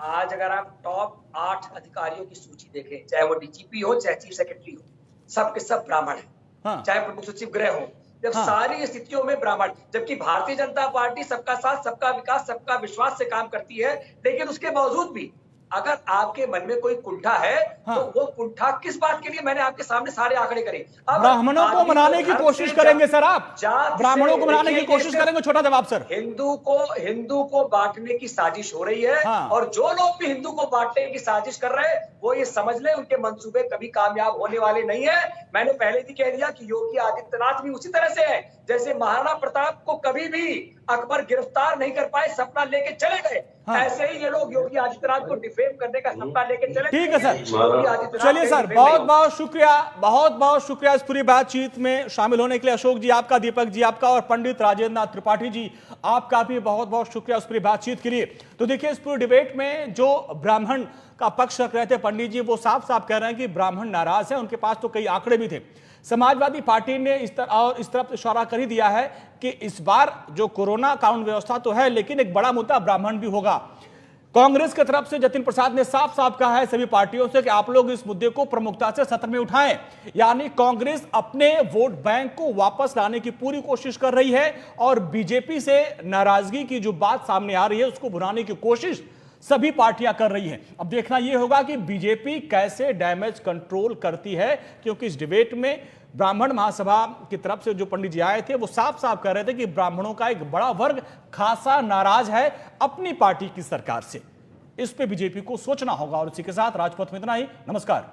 आज अगर आप टॉप 8 अधिकारियों की सूची देखें, चाहे वो डीजीपी हो, चाहे चीफ सेक्रेटरी हो, सब के सब ब्राह्मण है। हाँ। चाहे प्रमुख सचिव गृह हो, जब हाँ, सारी स्थितियों में ब्राह्मण, जबकि भारतीय जनता पार्टी सबका साथ, सबका विकास, सबका विश्वास से काम करती है, लेकिन उसके बावजूद भी अगर आपके मन में कोई कुंठा है हाँ, तो वो कुंठा किस बात के लिए? मैंने आपके सामने सारे आंकड़े करे। ब्राह्मणों को मनाने की कोशिश करेंगे सर आप? ब्राह्मणों को मनाने की कोशिश करेंगे? छोटा जवाब सर। हिंदू को बांटने की साजिश हो रही है हाँ, और जो लोग भी हिंदू को बांटने की साजिश कर रहे हैं वो ये समझ ले उनके मंसूबे कभी कामयाब होने वाले नहीं है। मैंने पहले भी कह दिया कि योगी आदित्यनाथ भी उसी तरह से है, जैसे महाराणा प्रताप को कभी भी अकबर गिरफ्तार नहीं कर पाए, सपना लेके चले गए, हाँ, ऐसे ही ये लोग योगी आदित्यनाथ को डिफेम करने का सपना लेके चले। ठीक है सर, चलिए सर, बहुत बहुत शुक्रिया इस पूरी बातचीत में शामिल होने के लिए। अशोक जी आपका, दीपक जी आपका, और पंडित राजेंद्र नाथ त्रिपाठी जी आपका भी बहुत बहुत शुक्रिया उस पूरी बातचीत के लिए। तो देखिए, इस पूरी डिबेट में जो ब्राह्मण का पक्ष रख रहे थे पंडित जी, वो साफ साफ कह रहे हैं कि ब्राह्मण नाराज है, उनके पास तो कई आंकड़े भी थे। समाजवादी पार्टी ने इस तरफ इशारा कर ही दिया है कि इस बार जो कोरोना कानून व्यवस्था तो है, लेकिन एक बड़ा मुद्दा ब्राह्मण भी होगा। कांग्रेस की तरफ से जतिन प्रसाद ने साफ साफ कहा है सभी पार्टियों से कि आप लोग इस मुद्दे को प्रमुखता से सत्र में उठाएं, यानी कांग्रेस अपने वोट बैंक को वापस लाने की पूरी कोशिश कर रही है और बीजेपी से नाराजगी की जो बात सामने आ रही है उसको भुनाने की कोशिश सभी पार्टियां कर रही हैं। अब देखना यह होगा कि बीजेपी कैसे डैमेज कंट्रोल करती है, क्योंकि इस डिबेट में ब्राह्मण महासभा की तरफ से जो पंडित जी आए थे वो साफ साफ कह रहे थे कि ब्राह्मणों का एक बड़ा वर्ग खासा नाराज है अपनी पार्टी की सरकार से। इस पे बीजेपी को सोचना होगा। और इसी के साथ राजपथ में इतना ही। नमस्कार।